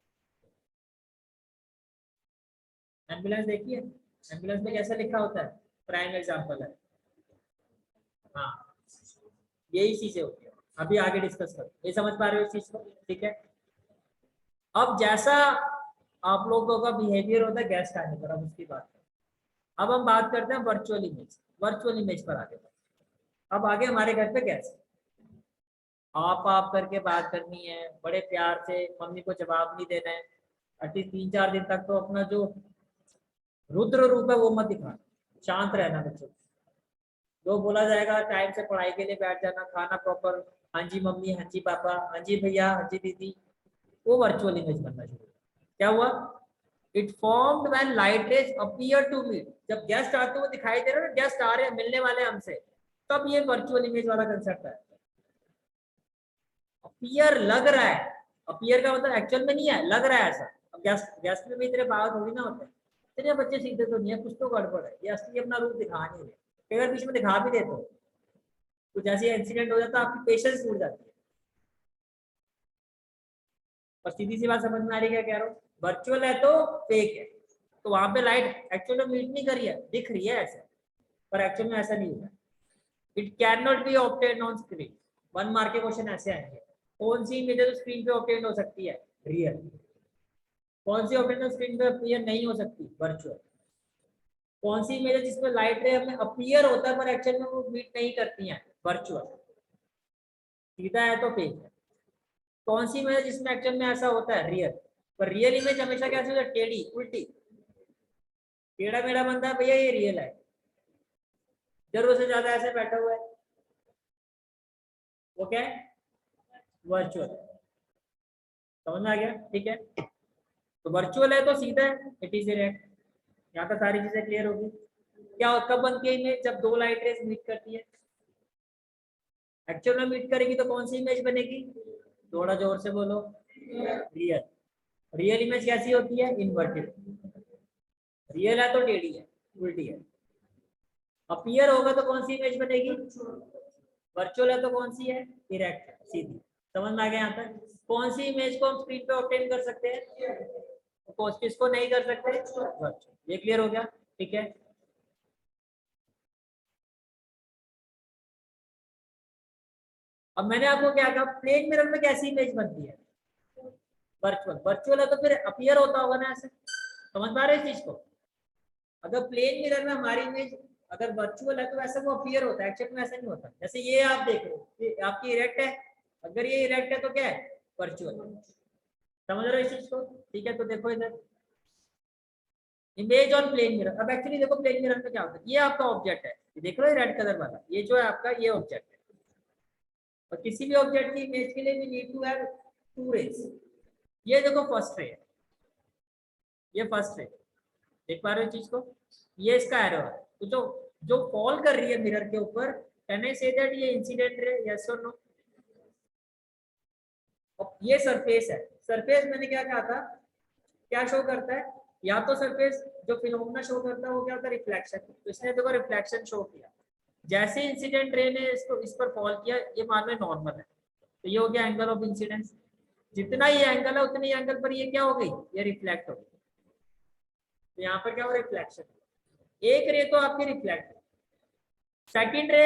एम्बुलेंस देखिए, एम्बुलेंस में कैसा लिखा होता है? प्राइम एग्जांपल है। हाँ, यही चीजें होती है। अभी आगे डिस्कस करो, ये समझ पा रहे हो इस चीज को? ठीक है। अब जैसा आप लोगों का बिहेवियर होता है गेस्ट आने पर, अब उसकी बात करें। अब हम बात करते हैं वर्चुअल इमेज। वर्चुअल इमेज पर आगे बढ़ते हैं। अब आगे हमारे घर पे गेस्ट, आप करके बात करनी है, बड़े प्यार से, मम्मी को जवाब नहीं देना है। एटलीस्ट 3-4 दिन तक तो अपना जो रुद्र रूप है वो मत दिखाना, शांत रहना बच्चों। जो बोला जाएगा टाइम से पढ़ाई के लिए बैठ जाना, खाना प्रॉपर, हाँ जी मम्मी, हाँ जी पापा, हाँ जी भैया, हाँ जी दीदी, वो वर्चुअल इमेज बनना शुरू हुआ। क्या हुआ? It formed when light rays appear to meet. जब गेस्ट आते हुए दिखाई दे रहे हैं, गेस्ट आ रहे हैं, मिलने वाले हैं हमसे, तब ये वर्चुअल इमेज वाला कंसेप्ट है। अपीयर लग रहा है, अपीयर का मतलब एक्चुअल में नहीं है, लग रहा है ऐसा। अब गेस्ट गेस्ट में भी तेरे बात थोड़ी ना होते हैं, तेरे बच्चे सीधे तो नहीं है, कुछ तो गड़बड़ है, ये असली अपना रूप दिखा नहीं रहे। अगर बीच में दिखा भी देते हो, कुछ ऐसी इंसिडेंट हो जाता है, आपकी पेशेंस टूट जाती है। और सीधी सी बात समझ में आ रही है क्या कह रहा हूँ? वर्चुअल है तो फेक है, तो वहां पे लाइट एक्चुअल में मीट नहीं कर रही है, दिख रही है ऐसा, पर एक्चुअल में ऐसा नहीं होगा। It can not be obtained on screen. 1 mark के क्वेश्चन ऐसे आएंगे। कौन सी इमेज तो स्क्रीन पे ऑब्टेन हो सकती है? रियल। कौन सी ऑब्टेन स्क्रीन पे अपीयर नहीं हो सकती? वर्चुअल। कौन सी इमेज जिसमें लाइट रे हमें अपीयर होता है पर एक्चुअल में वो मीट नहीं करती हैं? वर्चुअल। सीधा है तो फेक है। कौन सी इमेज जिसमें एक्चुअल में ऐसा होता है? रियल। पर रियल इमेज हमेशा कैसे होता है? टेढ़ी, उल्टी, टेढ़ा मेढ़ा बनता है भैया, ये रियल है। जरूरत से ज्यादा ऐसे बैठा हुआ है, वो क्या है? वर्चुअल। समझ में आ गया? ठीक है। तो वर्चुअल है तो सीधा है, इट इज डायरेक्ट। यहाँ पर सारी चीजें क्लियर होगी। क्या कब बनती है इमेज? जब दो लाइट रेज मीट करती है। एक्चुअल में मीट करेगी तो कौन सी इमेज बनेगी? थोड़ा जोर से बोलो। रियल। रियल इमेज कैसी होती है? इन्वर्टेड। रियल है तो टेढ़ी है, उल्टी है। अपीयर होगा तो कौन सी इमेज बनेगी? वर्चुअल है तो कौन सी है? डायरेक्ट है, सीधी। समझ में आ गया? यहाँ तक कौन सी इमेज को हम स्क्रीन पे ऑब्टेन कर सकते हैं, किसको नहीं कर सकते? वर्चुअल। ये क्लियर हो गया? ठीक है। अब मैंने आपको क्या कहा, प्लेन मिरर में कैसी इमेज बनती है? वर्चुअल। वर्चुअल है तो फिर अपीयर होता होगा ना ऐसे। समझ पा रहे हैं इस चीज को? अगर प्लेन मिरर में हमारी इमेज अगर वर्चुअल है तो वैसे वो अपीयर होता है, एक्चुअल में ऐसा नहीं होता। जैसे ये आप देख रहे हो, ये आपकी इरेक्ट है, अगर ये इरेक्ट है तो क्या है? वर्चुअल। समझ रहे हो इस चीज को? ठीक है। तो देखो इधर इमेज ऑन प्लेन मिरर। अब एक्चुअली देखो प्लेन मिरर में क्या होता है, ये आपका ऑब्जेक्ट है, ये देख रहे हो रेड कलर वाला, ये जो है आपका ये ऑब्जेक्ट है। और किसी भी ऑब्जेक्ट की इमेज के लिए भी नीड टू हैव 2 रेज। ये देखो फर्स्ट रे है, ये फर्स्ट रे, देख पा रहे हो चीज को? ये इसका एरो है। तो जो जो फॉल कर रही है मिरर के ऊपर, कैन आई से दैट ये इंसिडेंट रे? यस और नो? अब ये सरफेस है। सरफेस मैंने क्या कहा था, क्या शो करता है? या तो सरफेस जो फिनोमेना शो करता है वो क्या होता है? रिफ्लेक्शन। तो इसने देखो रिफ्लेक्शन शो किया। जैसे इंसिडेंट रे ने इसको इस पर फॉल किया, ये मान लो नॉर्मल है, तो ये हो गया एंगल ऑफ इंसिडेंस। जितना ये एंगल है उतने एंगल पर ये क्या हो गई? ये रिफ्लेक्ट हो गई। तो यहाँ पर क्या हो? रिफ्लेक्शन। एक रे तो आपकी रिफ्लेक्ट। सेकंड रे,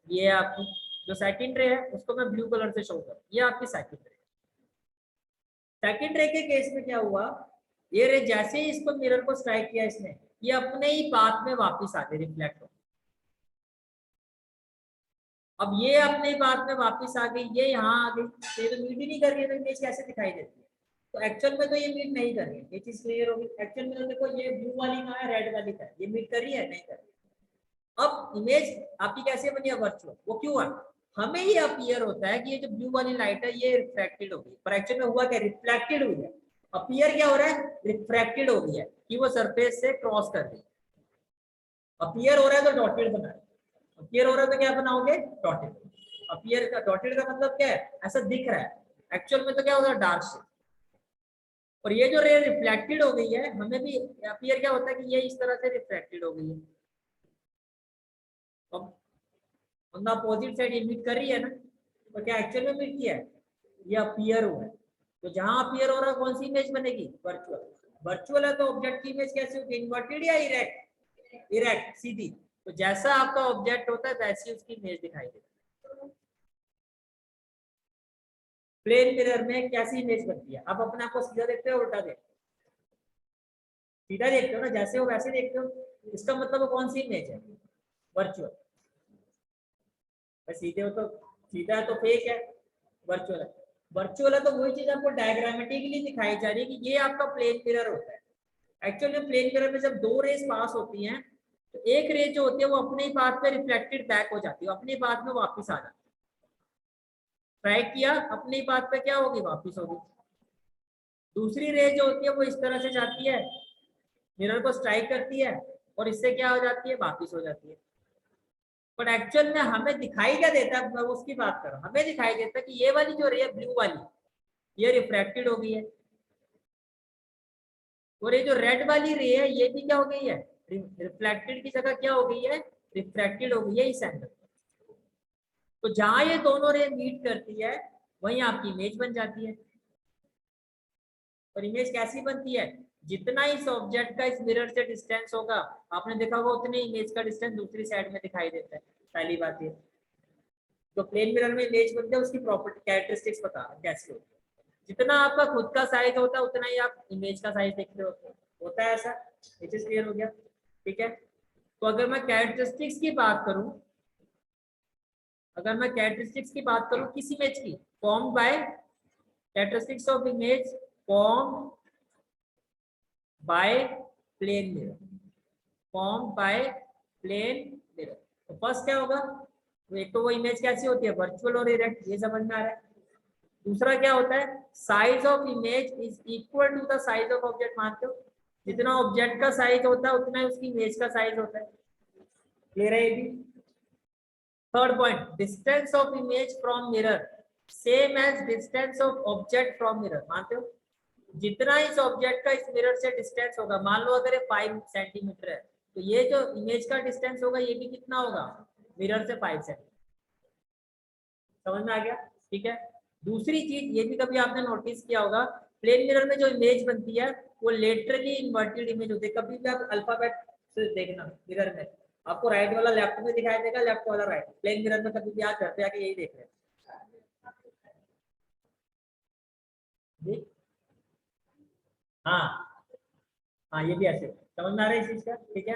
ये आपकी जो सेकंड रे है उसको मैं ब्लू कलर से शो करूँ, ये आपकी सेकंड रे। सेकंड रे के केस में क्या हुआ, ये रे जैसे ही इसको मिरर को स्ट्राइक किया इसने, ये अपने ही पाथ में वापस आ गए, रिफ्लेक्ट हो। अब ये अपने पाथ में वापस आ गई, ये यहाँ आ गई, तो ये तो मीट ही नहीं कर रही है, तो इमेज कैसे दिखाई देती है? तो एक्चुअल में तो ये मीट नहीं कर रही है, ये चीज क्लियर होगी। एक्चुअल में तो देखो ये ब्लू वाली कहाँ है, रेड वाली का है, ये मीट कर रही है? नहीं कर रही है। अब इमेज आपकी कैसे बनी है? वर्चुअल। वो क्यों है? हमें ये अपीयर होता है कि ये जो ब्लू वाली लाइट है ये रिफ्लेक्टेड हो गई, पर एक्चुअल में हुआ क्या? रिफ्लेक्टेड हुई है। अपीयर क्या हो रहा है? रिफ्रैक्टेड हो गई है, कि वो सरफेस से क्रॉस कर रही है। अपीयर हो रहा है तो डॉटेड बना है, अपीयर हो रहा है तो क्या बनाओगे? डॉटेड। अपीयर का डॉटेड का मतलब क्या है? ऐसा दिख रहा है, एक्चुअल में तो क्या होगा? Dark shade. और ये जो रे रिफ्लेक्टेड हो गई है, हमें भी अपीयर क्या होता है कि ये इस तरह से रिफ्लेक्टेड हो गई है, अब on the opposite side emit कर रही है ना, तो क्या एक्चुअल में इमिट किया है, ये अपीयर हुआ है। तो जहां अपीयर हो रहा है कौन सी इमेज बनेगी, वर्चुअल। वर्चुअल है तो ऑब्जेक्ट की इमेज कैसी होगी, इन्वर्टेड या इरेक्ट, इरेक्ट सीधी। तो जैसा आपका ऑब्जेक्ट होता है वैसी उसकी इमेज दिखाई देती है। प्लेन मिरर में कैसी इमेज बनती है, आप अपने आप को सीधा देखते हो उल्टा देखते हो, सीधा देखते हो ना, जैसे हो वैसे देखते हो, इसका मतलब वो कौन सी इमेज है, वर्चुअल। सीधे हो तो सीधा है तो फेक है, वर्चुअल है। वर्चुअल है तो वही चीज आपको डायग्रामेटिकली दिखाई जा रही है कि ये आपका प्लेन मिरर होता है। एक्चुअली प्लेन मिरर में जब दो रेस पास होती हैं तो एक रे जो होती है वो अपने ही पाथ पे रिफ्लेक्टेड बैक हो जाती है, अपने पाथ में वापस आ जाती है। ट्राई किया, अपने ही पाथ पे क्या होगी, वापस होगी। दूसरी रे जो होती है वो इस तरह से जाती है, मिरर को स्ट्राइक करती है और इससे क्या हो जाती है, वापस हो जाती है। बट एक्चुअल में हमें दिखाई क्या देता है, मैं उसकी बात कर रहा हूँ, हमें दिखाई देता है कि ये वाली जो रे है ब्लू वाली, ये रिफ्रैक्टेड हो गई है, और ये जो रेड वाली रे है ये भी क्या हो गई है, रिफ्लेक्टेड की जगह क्या हो गई है, रिफ्रैक्टेड हो गई है इस एंगल। तो जहां ये दोनों रे मीट करती है वहीं आपकी इमेज बन जाती है। और इमेज कैसी बनती है, जितना इस ऑब्जेक्ट का इस मिरर से डिस्टेंस होगा, आपने देखा होगा उतने इमेज का डिस्टेंस दूसरी साइड में दिखाई देता है। पहली बात ये, तो प्लेन मिरर में इमेज बनती है उसकी प्रॉपर्टी कैरेक्टरिस्टिक्स पता कैसे होती है। जितना आपका खुद का साइज होता है उतना ही आप इमेज का साइज देखते होता है ऐसा। ये चीज क्लियर हो गया, ठीक है। तो अगर मैं कैरेक्टरिस्टिक्स की बात करूं, अगर मैं कैरेक्टरिस्टिक्स की बात करूं किस इमेज की, form by characteristics of image form by plane mirror, form by plane mirror. तो फर्स्ट क्या होगा, तो एक तो वो इमेज कैसी होती है, वर्चुअल और इरेक्ट, ये समझ में आ रहा है। दूसरा क्या होता है, size of image is equal to the size of object, मानते हो जितना ऑब्जेक्ट का साइज होता है उतना ही उसकी इमेज का साइज होता है। क्लियर है ये भी। Third point, distance of image from mirror same as distance of object from mirror, मानते हो जितना इस ऑब्जेक्ट का इस मिरर से डिस्टेंस होगा, मान लो अगर ये 5 सेंटीमीटर है तो ये जो इमेज का डिस्टेंस होगा ये भी कितना होगा, मिरर से 5 सेंटीमीटर। समझ में आ गया, ठीक है। दूसरी चीज ये भी कभी आपने नोटिस किया होगा, प्लेन मिरर में जो इमेज बनती है वो लेटरली इन्वर्टेड इमेज होती है। कभी भी आप अल्फाबेट से देखना मिरर में, आपको राइट वाला लेफ्ट में दिखाई देगा, लेफ्ट वाला राइट। प्लेन मिरर में कभी भी आप घर पे आके यही देख रहे हैं। हाँ हाँ, ये भी ऐसे समझ में आ रहा है इस चीज का, ठीक है।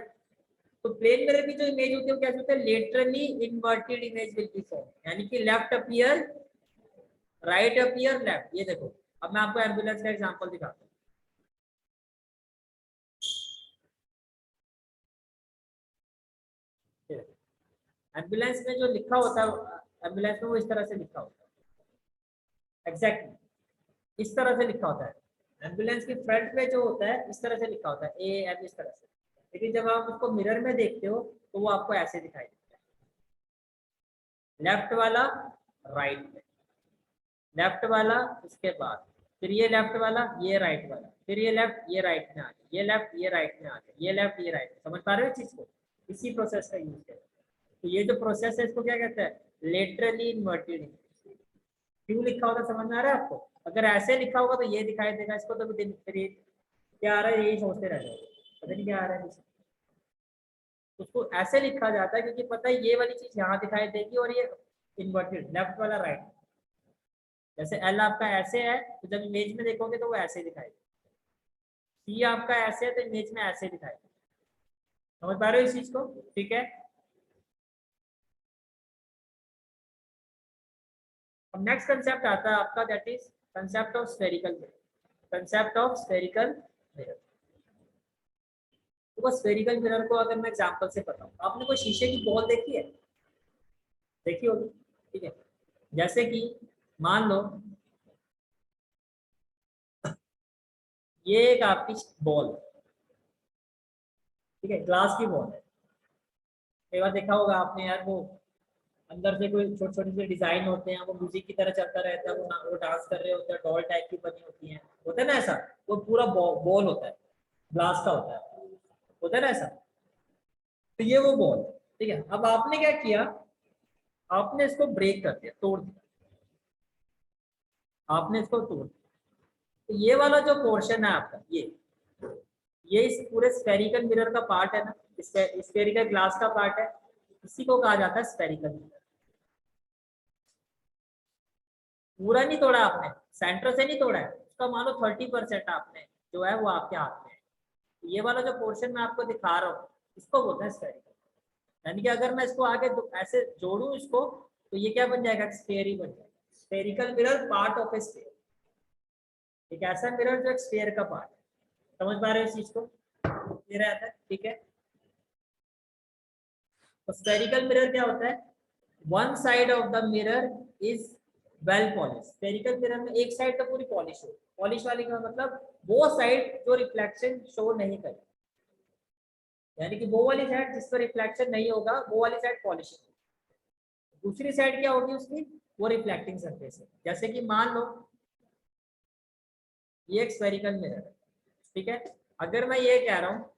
तो प्लेन मिरर की जो इमेज होती है वो कैसे होता है, laterally inverted image will be form, यानी कि left appear right appear left. ये देखो, अब मैं आपको एम्बुलेंस का एग्जांपल दिखाता हूँ। एम्बुलेंस में जो लिखा होता है, एम्बुलेंस में वो इस तरह से लिखा होता है, एग्जैक्टली इस तरह से लिखा होता है। एम्बुलेंस के फ्रंट पे जो होता है इस तरह से लिखा होता है, ए एम इस तरह से। लेकिन जब आप उसको मिरर में देखते हो तो वो आपको ऐसे दिखाई देता है, लेफ्ट वाला राइट में, लेफ्ट वाला उसके बाद फिर ये लेफ्ट वाला, ये राइट वाला, फिर ये लेफ्ट, ये राइट में आ गया, ये लेफ्ट, ये राइट में आ गया, ये लेफ्ट, ये राइट। समझ पा रहे हो चीज को, इसी प्रोसेस का यूज है। तो ये जो प्रोसेस है इसको क्या कहते हैं, लेटरली इन्वर्टेड। क्यों लिखा होगा समझ में आ रहा है आपको, अगर ऐसे लिखा होगा तो ये दिखाई देगा, इसको तो फिर ये क्या आ रहा है यही सोचते रह जाओगे, पता नहीं क्या आ रहा है पीछे। उसको ऐसे लिखा जाता है क्योंकि पता है ये वाली चीज यहाँ दिखाई देगी और ये इन्वर्टेड लेफ्ट वाला राइट। जैसे एल आपका ऐसे है तो जब इमेज में देखोगे तो वो ऐसे दिखाई देगा, सी आपका ऐसे है तो इमेज में ऐसे दिखाई देगा। समझ पा रहे हो इस चीज को, ठीक है। अब नेक्स्ट कंसेप्ट आता है आपका, that is concept of spherical mirror, concept of spherical mirror. तो बस स्फेरिकल मिरर को अगर मैं एग्जांपल से बताऊं, आपने कोई शीशे की बॉल देखी है, देखी होगी, ठीक है। जैसे कि मान लो ये एक आपकी बॉल है, ठीक है, ग्लास की बॉल है। एक बार देखा होगा आपने यार वो अंदर से कोई छोटे छोटे से डिजाइन होते हैं, वो म्यूजिक की तरह चलता रहता है, वो डांस कर रहे होते हैं, डॉल टाइप की बनी होती है, होता है ना ऐसा। वो पूरा बॉल होता है, ग्लास का होता है ना ऐसा। तो ये वो बॉल, ठीक है। अब आपने क्या किया, आपने इसको ब्रेक कर दिया, तोड़ दिया, आपने इसको तोड़ दिया। तो ये वाला जो पोर्शन है आपका, ये इस पूरे स्फेरिकल मिरर का पार्ट है ना, स्फेरिकल ग्लास का पार्ट है, इसी को कहा जाता है स्फेरिकल मिरर। पूरा नहीं तोड़ा आपने, सेंटर से नहीं तोड़ा है, उसका मान लो 30% आपने जो है वो आपके हाथ में है। ये वाला जो पोर्शन मैं आपको दिखा रहा हूँ, इसको बोलते हैं स्फेरिकल। यानी कि अगर मैं इसको आगे ऐसे जोड़ू इसको, तो ये क्या बन जाएगा, स्फेयर ही बन जाएगा। Spherical mirror part of A sphere, एक ऐसा मिरर जो एक स्फेयर का पार्ट है। समझ पा रहे हो इस चीज को, ये रहता है, ठीक है। तो स्फेरिकल मिरर क्या होता है, one side of the mirror is well polish. Spherical mirror में एक साइड तो पूरी पॉलिश हो, पॉलिश वाली का मतलब वो साइड जो रिफ्लेक्शन शो नहीं करे, यानी कि वो वाली साइड जिस पर रिफ्लेक्शन नहीं होगा, वो वाली साइड पॉलिश। दूसरी साइड क्या होगी उसकी, वो रिफ्लेक्टिंग सरफेस है। जैसे कि मान लो ये एक स्फेरिकल मिरर है, ठीक है। अगर मैं ये कह रहा हूँ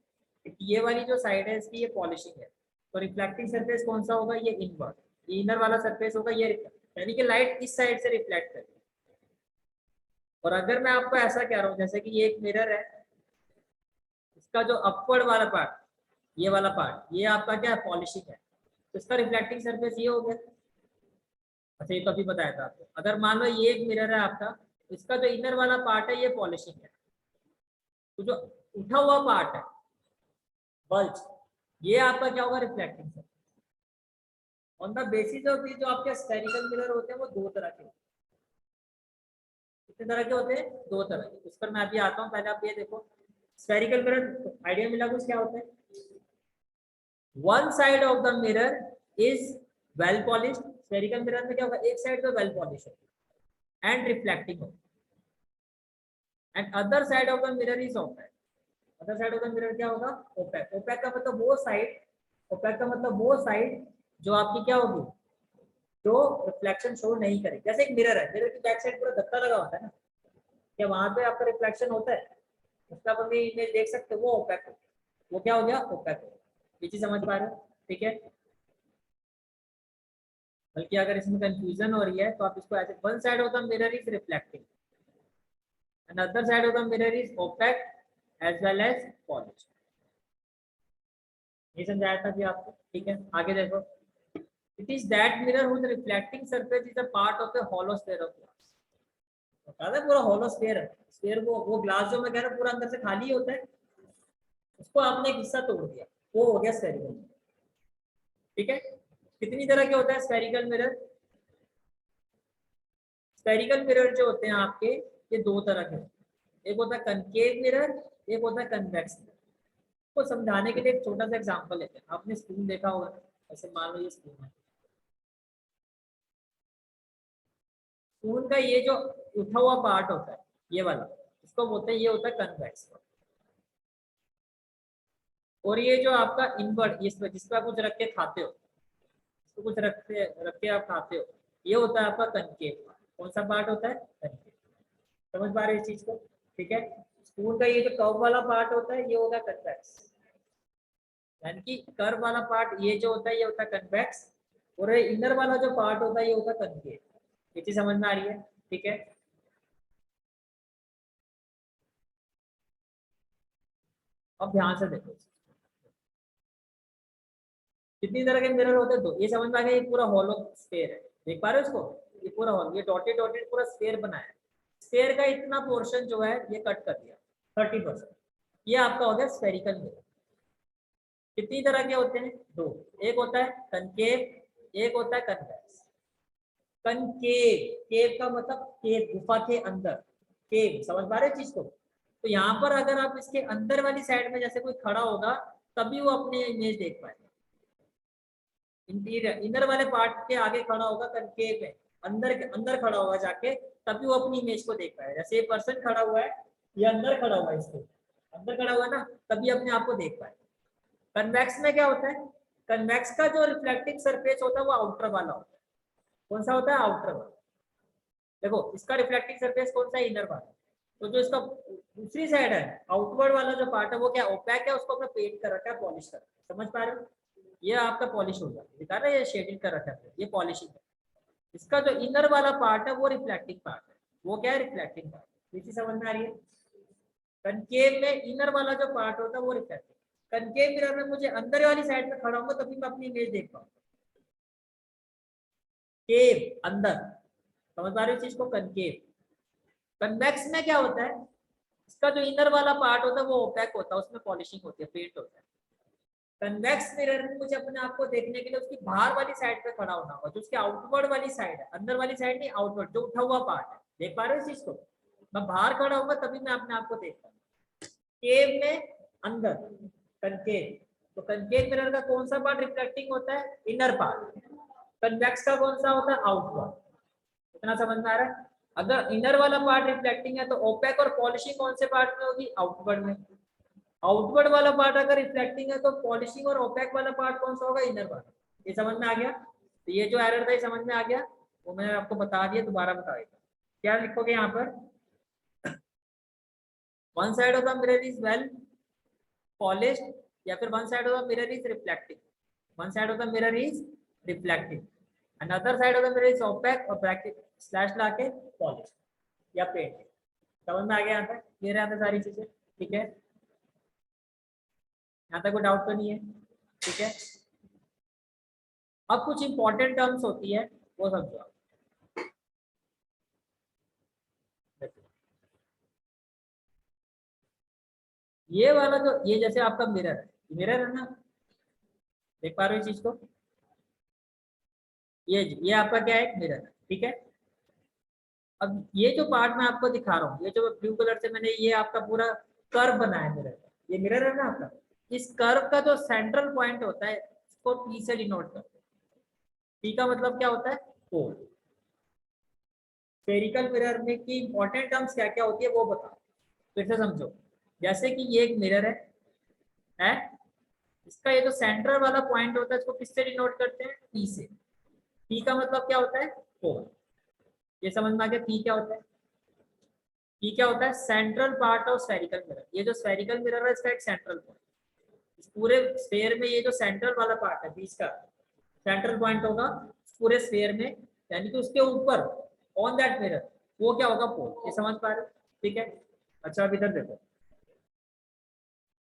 कि ये वाली जो साइड है इसकी ये पॉलिशिंग है, तो रिफ्लेक्टिंग सरफेस कौन सा होगा, ये इनवर्ड, ये इनर वाला सरफेस होगा, ये यानी कि लाइट इस साइड से रिफ्लेक्ट करेगी। और अगर मैं आपको ऐसा कह रहा हूँ जैसे कि ये एक मिरर है, इसका जो अपवर्ड वाला पार्ट, ये वाला पार्ट, ये आपका क्या है, पॉलिशिंग है, तो इसका रिफ्लेक्टिंग सरफेस ये हो गया। अच्छा ये तो अभी बताया था आपको। अगर मान लो ये एक मिरर है आपका, इसका जो इनर वाला पार्ट है ये पॉलिशिंग है, तो जो उठा हुआ पार्ट है बल्ज, ये आपका क्या होगा, reflecting surface. On the basis of जो आपके स्फेरिकल मिरर होते हैं वो दो तरह के, कितने तरह के होते हैं, दो तरह के। उस पर मैं अभी आता हूँ, पहले आप ये देखो स्फेरिकल मिरर आइडिया मिला कुछ क्या होता है। One side of the mirror is well polished, spherical mirror में क्या होगा, एक साइड तो वेल पॉलिश होगी एंड रिफ्लेक्टिंग होगी, and other side of the mirror is opaque. Other side of the mirror क्या होगा, ओपेक। ओपेक का मतलब वो साइड, ओपेक का मतलब वो साइड जो आपकी क्या होगी, जो रिफ्लेक्शन शो नहीं करेगी। जैसे एक मिरर है, मिरर की बैक साइड पूरा धक्का लगा होता है ना, क्या वहां पे आपका रिफ्लेक्शन होता है, उसका आप अभी इमेज देख सकते हो, वो ओपेक हो, वो क्या हो गया, ओपेक हो। ये चीज समझ पा रहे हो, ठीक है। बल्कि अगर इसमें कंफ्यूजन हो रही है तो आप इसको ऐसे, one side of the mirror is reflecting and other side of the mirror is opaque as well as polish. ये समझाया था जी आपको, ठीक है। आगे देखो, it is that mirror whose reflecting surface is a part of a hollow sphere of glass. बता दें पूरा होलो स्फीयर है, स्फीयर वो ग्लास जो मैं कह रहा हूँ पूरा अंदर से खाली होता है, उसको आपने एक हिस्सा तोड़ दिया, वो हो गया स्फेरिकल, ठीक है। कितनी तरह के होता है स्फेरिकल मिरर, स्फेरिकल मिरर जो होते हैं आपके, ये दो तरह के होते हैं। एक होता है कनकेव मिरर, एक होता है कन्वेक्स मिरर। को समझाने के लिए एक छोटा सा एग्जांपल लेते हैं। आपने स्पून देखा होगा, ऐसे मान लो ये स्पून है, स्पून का ये जो उठा हुआ पार्ट होता है, ये वाला, इसको बोलते हैं, ये होता है कन्वेक्स। और ये जो आपका इनवर्ट, जिस पर कुछ रख के खाते हो, इसको कुछ रख के आप खाते हो, ये होता है आपका कनकेव। कौन सा पार्ट होता है, कनकेव। समझ पा रहे हो इस चीज को, ठीक है। स्पून का ये जो कर्व वाला पार्ट होता है ये होगा कन्वेक्स, यानी कि कर्व वाला पार्ट ये जो होता है ये होता है कन्वेक्स, और इनर वाला जो पार्ट होता है ये होता है कनकेव। ये चीज समझ में आ रही है, ठीक है। अब ध्यान से देखो, कितनी तरह के मिरर होते हैं, दो। ये समझ में आ गया, ये पूरा हॉलो स्फीयर है, देख पा रहे हो इसको, ये पूरा हॉलो, ये डॉटेड डॉटेड पूरा स्फीयर बना है। स्फीयर का इतना पोर्शन जो है ये कट कर दिया, 30%, ये आपका हो गया स्फेरिकल मिरर। कितनी तरह के होते हैं, दो। एक होता है कनकेव, एक होता है कन्वेक्स। कनकेव, केव का मतलब केव, गुफा के अंदर, केव, समझ पा रहे चीज को। तो यहाँ पर अगर आप इसके अंदर वाली साइड में जैसे कोई खड़ा होगा, तभी वो अपने इमेज देख पाएगा। इंटीरियर, इनर वाले पार्ट के आगे खड़ा होगा कनकेव में, अंदर के अंदर खड़ा होगा जाके, तभी वो अपनी इमेज को देख पाएगा। जैसे ये पर्सन खड़ा हुआ है, ये अंदर खड़ा हुआ है, इसके अंदर खड़ा हुआ है ना, तभी अपने आप को देख पाएगा। कन्वेक्स में क्या होता है, कन्वेक्स का जो रिफ्लेक्टिंग सरफेस होता है वो आउटर वाला होता है। कौन सा होता है? आउटर वाला। देखो इसका रिफ्लेक्टिंग सरफेस कौन सा है? इनर वाला। तो जो इसका दूसरी साइड है, आउटवर्ड वाला जो पार्ट है वो क्या ओपैक है, उसको अपने पेंट कर रखा है, पॉलिश कर रखा है। समझ पा रहे हो? ये आपका पॉलिश हो जाता है, दिखा रहा है, ये शेडिंग कर रखा है, ये पॉलिशिंग है। इसका जो इनर वाला पार्ट है वो रिफ्लेक्टिंग पार्ट है। वो क्या है? Reflecting part. इसी समझ में आ रही है? कनकेव में इनर वाला जो पार्ट होता है वो रिफ्लेक्टिंग। कनकेव मिरर में मुझे अंदर वाली साइड में खड़ा होऊंगा तभी मैं अपनी इमेज देख पाऊंगा। केव अंदर, समझ पा रहे हो चीज को? कनकेव। कन्वेक्स में क्या होता है? इसका जो इनर वाला पार्ट होता है वो ओपैक होता है, उसमें पॉलिशिंग होती है, पेंट होता है। कन्वेक्स मिरर में मुझे अपने आप को देखने के लिए उसकी बाहर वाली साइड पे खड़ा होना होगा, जो उसकी आउटवर्ड वाली साइड है, अंदर वाली साइड नहीं, आउटवर्ड जो उठा हुआ पार्ट है। देख पा रहे हो इस चीज को? मैं बाहर खड़ा होऊंगा तभी मैं अपने आप को देखता हूँ। केव में अंदर, कनकेव। तो कनकेव मिरर का कौन सा पार्ट रिफ्लेक्टिंग होता है? Inner part. कन्वेक्स का कौन सा होता है? आउटवर्ड। इतना समझ में आ रहा है? अगर इनर वाला पार्ट रिफ्लेक्टिंग है तो ओपेक और पॉलिशिंग कौन से पार्ट में होगी? आउटवर्ड में। आउटवर्ड वाला पार्ट अगर रिफ्लेक्टिंग है तो पॉलिशिंग और ओपेक वाला पार्ट कौन सा होगा? इनर वाला। ये समझ में आ गया? तो ये जो एरर था ये समझ में आ गया, वो मैंने आपको बता दिया, दोबारा बता देता। क्या लिखोगे यहाँ पर? One side of the mirror is well polished, या फिर one side of the mirror is reflecting. One side of the mirror is reflecting, another side of the mirror is opaque और ब्रैकेट स्लैश लाके पॉलिश या पेंट। समझ में आ गया? यहाँ तक क्लियर है? यहाँ पे सारी चीजें ठीक है? यहाँ तक कोई डाउट तो नहीं है? ठीक है। अब कुछ इंपॉर्टेंट टर्म्स होती है वो समझो आप। ये वाला जो ये जैसे आपका मिरर है, मिरर है ना, देख पा रहे हो इस चीज को? ये आपका क्या है? मिरर है, ठीक है। अब ये जो पार्ट मैं आपको दिखा रहा हूँ, ये जो ब्लू कलर से मैंने ये आपका पूरा कर्व बनाया मिरर का, ये मिरर है ना आपका। इस कर्व का जो सेंट्रल पॉइंट होता है इसको पी से डिनोट करते हैं। पी का मतलब क्या होता है? पोल। स्फेरिकल मिरर में की इंपॉर्टेंट टर्म्स क्या क्या होती है वो बताओ, फिर से समझो। जैसे कि ये एक मिरर है? इसका ये जो सेंट्रल वाला पॉइंट होता है इसको किससे डिनोट करते हैं? पी से। पी का मतलब क्या होता है? पोल। ये समझ में आ गया पी क्या होता है? पी क्या होता है? Central part of spherical mirror. ये जो स्फेरिकल मिरर है इसका एक सेंट्रल पॉइंट, इस पूरे स्फेयर में ये जो सेंट्रल वाला पार्ट है बीच का सेंट्रल पॉइंट होगा पूरे स्फेयर में, यानी कि उसके ऊपर ऑन दैट मिरर वो क्या होगा? पोल। ये समझ पा रहे हो? ठीक है। अच्छा अब इधर देखो,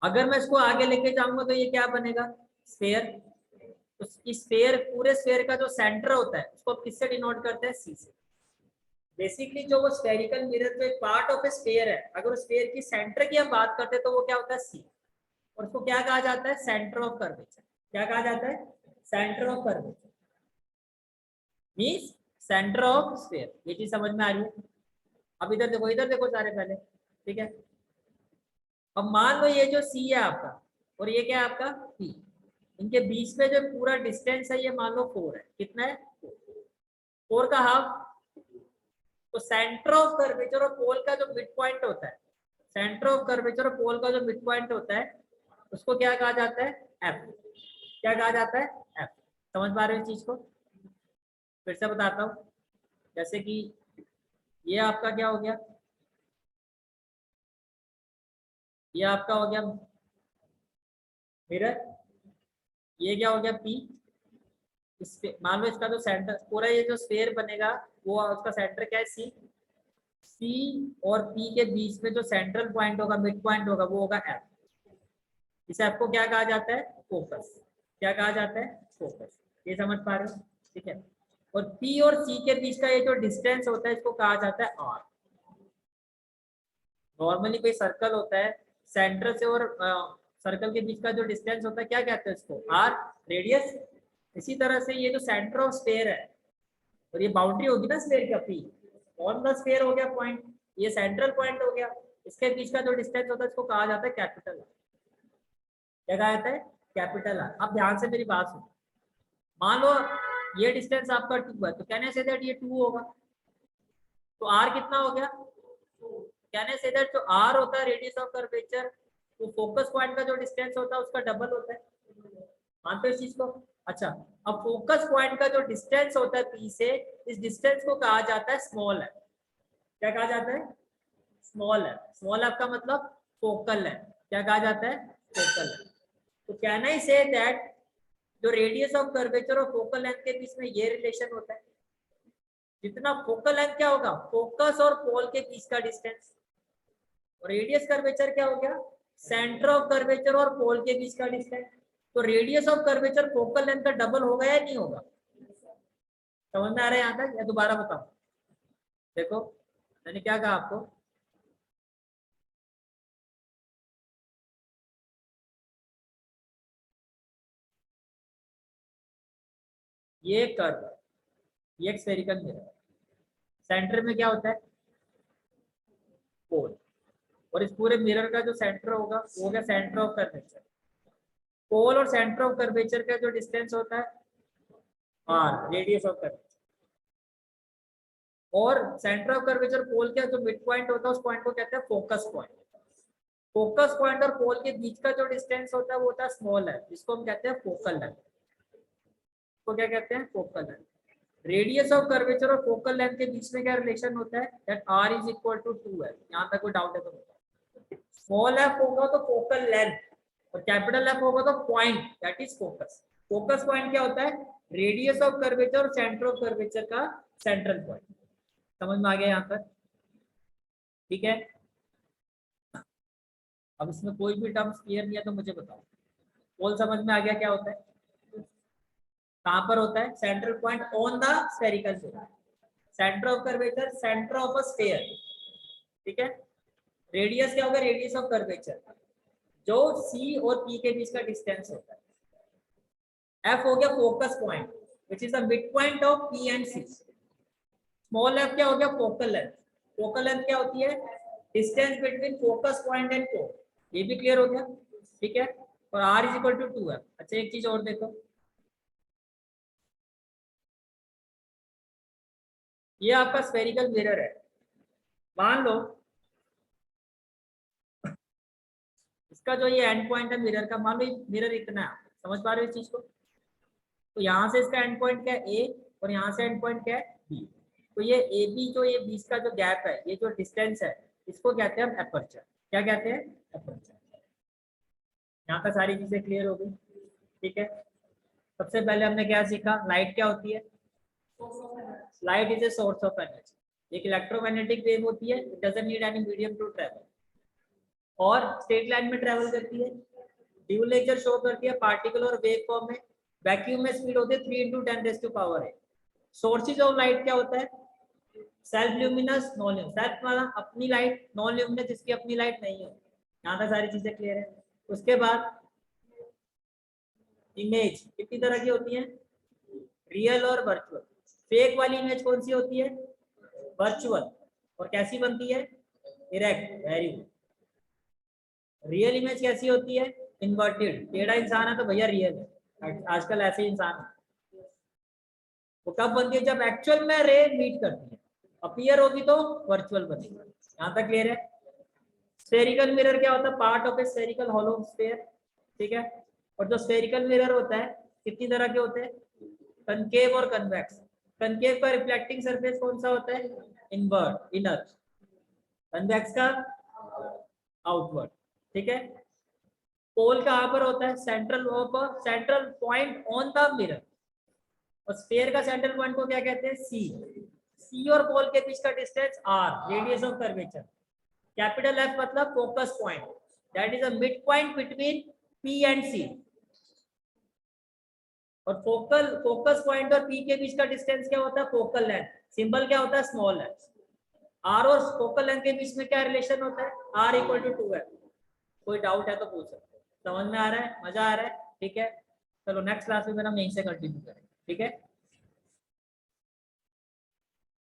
अगर मैं इसको आगे लेके जाऊंगा तो ये क्या बनेगा? स्फेयर। तो इस स्फेयर, पूरे स्फेयर का जो सेंटर होता है उसको किससे डिनोट करते हैं? सी से। बेसिकली जो वो स्फेरिकल मिरर जो एक पार्ट ऑफ ए स्फेयर है, अगर उस स्फेयर की सेंटर की हम बात करते हैं तो वो क्या होता है? सी। और उसको क्या कहा जाता है? Centre of curvature. क्या कहा जाता है? Centre of curvature means centre of sphere. ये चीज समझ में आ रही है? अब इधर देखो सारे पहले, ठीक है। अब मान लो ये जो सी है आपका और ये क्या है आपका? पी, इनके बीच में जो पूरा डिस्टेंस है ये मान लो 4 है। कितना है? 4 का हाफ। तो सेंटर ऑफ कर्वेचर और पोल का जो मिड पॉइंट होता है, सेंटर ऑफ कर्वेचर और पोल का जो मिड पॉइंट होता है उसको क्या कहा जाता है? एफ। क्या कहा जाता है? एफ। समझ पा रहे हो इस चीज को? फिर से बताता हूँ। जैसे कि ये आपका क्या हो गया? ये आपका हो गया मिरर। ये क्या हो गया? पी। इस मान लो इसका जो सेंटर पूरा ये जो स्फेयर बनेगा वो उसका सेंटर क्या है? सी। सी और पी के बीच में जो सेंट्रल पॉइंट होगा, मिड पॉइंट होगा, वो होगा एफ। इस एफ को क्या कहा जाता है? फोकस। क्या कहा जाता है? फोकस। ये समझ पा रहे हो? ठीक है। और पी और सी के बीच का ये जो डिस्टेंस होता है इसको कहा जाता है आर। नॉर्मली कोई सर्कल होता है, सेंटर से और सर्कल के बीच का जो डिस्टेंस होता है क्या कहते हैं इसको? R, radius. इसी तरह से ये जो सेंटर ऑफ स्फेयर है और ये बाउंड्री होगी ना स्फेयर का, पी ऑन द स्फेयर हो गया पॉइंट, ये सेंट्रल पॉइंट हो गया, इसके बीच का जो डिस्टेंस होता है इसको कहा जाता है कैपिटल। क्या कहा जाता है? Capital R. अब ध्यान से मेरी बात सुनो। मान लो ये डिस्टेंस आपका 2 है तो कहने से दैट ये 2 होगा। तो आर कितना हो गया? कहने से दैट जो आर होता है रेडियस ऑफ कर्वेचर, वो फोकस पॉइंट का जो डिस्टेंस होता है उसका डबल होता है। मानते हो इस चीज को? अच्छा, अब फोकस पॉइंट का जो डिस्टेंस होता है पी से, इस डिस्टेंस को कहा जाता है स्मॉल एफ। क्या कहा जाता है? Small F. स्मॉल एफ का मतलब फोकल लेंथ। क्या कहा जाता है? Focal length. तो कैन आई से दैट जो रेडियस ऑफ कर्वेचर और फोकल लेंथ के बीच में ये रिलेशन होता है, जितना फोकल लेंथ क्या होगा, फोकस और पोल के बीच का डिस्टेंस, और रेडियस कर्वेचर क्या हो गया, सेंटर ऑफ कर्वेचर और पोल के बीच का डिस्टेंस। तो radius of curvature focal length का डबल होगा या नहीं होगा? समझ में आ रहा है यहाँ तक या दोबारा बताओ? देखो मैंने क्या कहा आपको, ये कर्व, ये एक स्फेरिकल मिरर, सेंटर में क्या होता है, पोल, और इस पूरे मिरर का जो सेंटर होगा वो होगा सेंटर ऑफ कर्वेचर। पोल और सेंटर ऑफ कर्वेचर का जो डिस्टेंस होता है आर, रेडियस ऑफ कर्वेचर। और सेंटर ऑफ कर्वेचर पोल का जो मिड पॉइंट होता है उस पॉइंट को कहते हैं फोकस पॉइंट। फोकस पॉइंट और पोल के बीच का जो डिस्टेंस होता है वो होता है स्मॉल है, जिसको हम कहते हैं फोकल लेंथ। तो क्या कहते हैं? Focal length. Radius of curvature और फोकल लेंथ के बीच में क्या रिलेशन होता है, that r is equal to 2 है। यहाँ तक कोई डाउट है तो बताओ। स्मॉल एफ होगा तो फोकल लेंथ, और कैपिटल एफ होगा तो point, that is focus. Focus point क्या होता है, रेडियस ऑफ कर्वेचर और सेंटर ऑफ कर्वेचर का सेंट्रल पॉइंट। समझ में आ गया यहाँ तक? ठीक है। अब इसमें कोई भी टर्म्स क्लियर नहीं है तो मुझे बताओ। पोल समझ में आ गया क्या होता है, कहां पर होता है, central point on the spherical mirror, centre of curvature, centre of a sphere. ठीक है। रेडियस क्या होगा, रेडियस ऑफ कर्वेचर, जो सी और पी के बीच का डिस्टेंस होता है। एफ हो गया focus point which is the mid point of P and C. Small F क्या हो गया, फोकल लेंथ। फोकल लेंथ क्या होती है, distance between focus point and pole. ये भी क्लियर हो गया? ठीक है। और r इज इक्वल टू 2 है। अच्छा एक चीज और देखो, ये आपका स्फेरिकल मिरर है। मान लो इसका जो ये एंड पॉइंट है मिरर का, मान लो मिरर इतना है, समझ पा रहे हो इस चीज को? तो यहाँ से इसका एंड पॉइंट क्या है, ए, और यहाँ से एंड पॉइंट क्या है, बी। तो ये ए बी जो ये बीच का जो गैप है, ये जो डिस्टेंस है, इसको कहते हैं हम एपर्चर। क्या कहते हैं? एपर्चर। यहाँ पर सारी चीजें क्लियर हो गई। ठीक है। सबसे पहले हमने क्या सीखा, लाइट क्या होती है, light is a source of energy. एक इलेक्ट्रोमैग्नेटिक वेव होती है, it doesn't need any medium to travel, और स्ट्रेट लाइन में ट्रेवल करती है। ड्यू लेक्चर शो करती है पार्टिकल और वेव फॉर्म में। वैक्यूम में स्पीड होती है 3 × 10⁻⁸। सोर्सेज ऑफ लाइट क्या होता है, self luminous, non luminous. Self वाला अपनी लाइट, नॉन ल्यूमिनस जिसकी अपनी लाइट नहीं है। यहाँ तक सारी चीजें क्लियर है। उसके बाद इमेज कितनी तरह की होती है, रियल और वर्चुअल। फेक वाली इमेज कौन सी होती है, वर्चुअल, और कैसी बनती है, erect, very good. Real image कैसी होती है, इन्वर्टेड। टेढ़ा इंसान है तो भैया रियल है, आजकल ऐसे ही इंसान है। वो कब बनती है, जब एक्चुअल में रे मीट करती है, अपीयर होगी तो वर्चुअल बनेगी। यहाँ तक क्लियर है? स्फेरिकल मिरर क्या होता है, part of A spherical hollow sphere. ठीक है। और जो स्फेरिकल मिरर होता है कितनी तरह के होते हैं, कनकेव और कन्वेक्स। कनकेव का रिफ्लेक्टिंग सरफेस कौन सा होता है, इनवर्ट, इनर। कन्वेक्स का आउटवर्ड। ठीक है। पोल कहां पर होता है, central of central point on the mirror. और स्फीयर का सेंट्रल पॉइंट को क्या कहते हैं, सी। सी और पोल के बीच का distance R, radius of curvature. Capital F मतलब focus point, that is a mid point between P and C. और फोकस पॉइंट और पी के बीच का डिस्टेंस क्या होता है, फोकल लेंथ। सिंबल क्या होता है, स्मॉल है। आर और फोकल लेंथ के बीच में क्या रिलेशन होता है, आर इक्वल टू 2 है। कोई डाउट है तो पूछ सकते हो। समझ में आ रहा है, मजा आ रहा है? ठीक है। चलो नेक्स्ट क्लास में हम यहीं से कंटिन्यू करेंगे। ठीक है।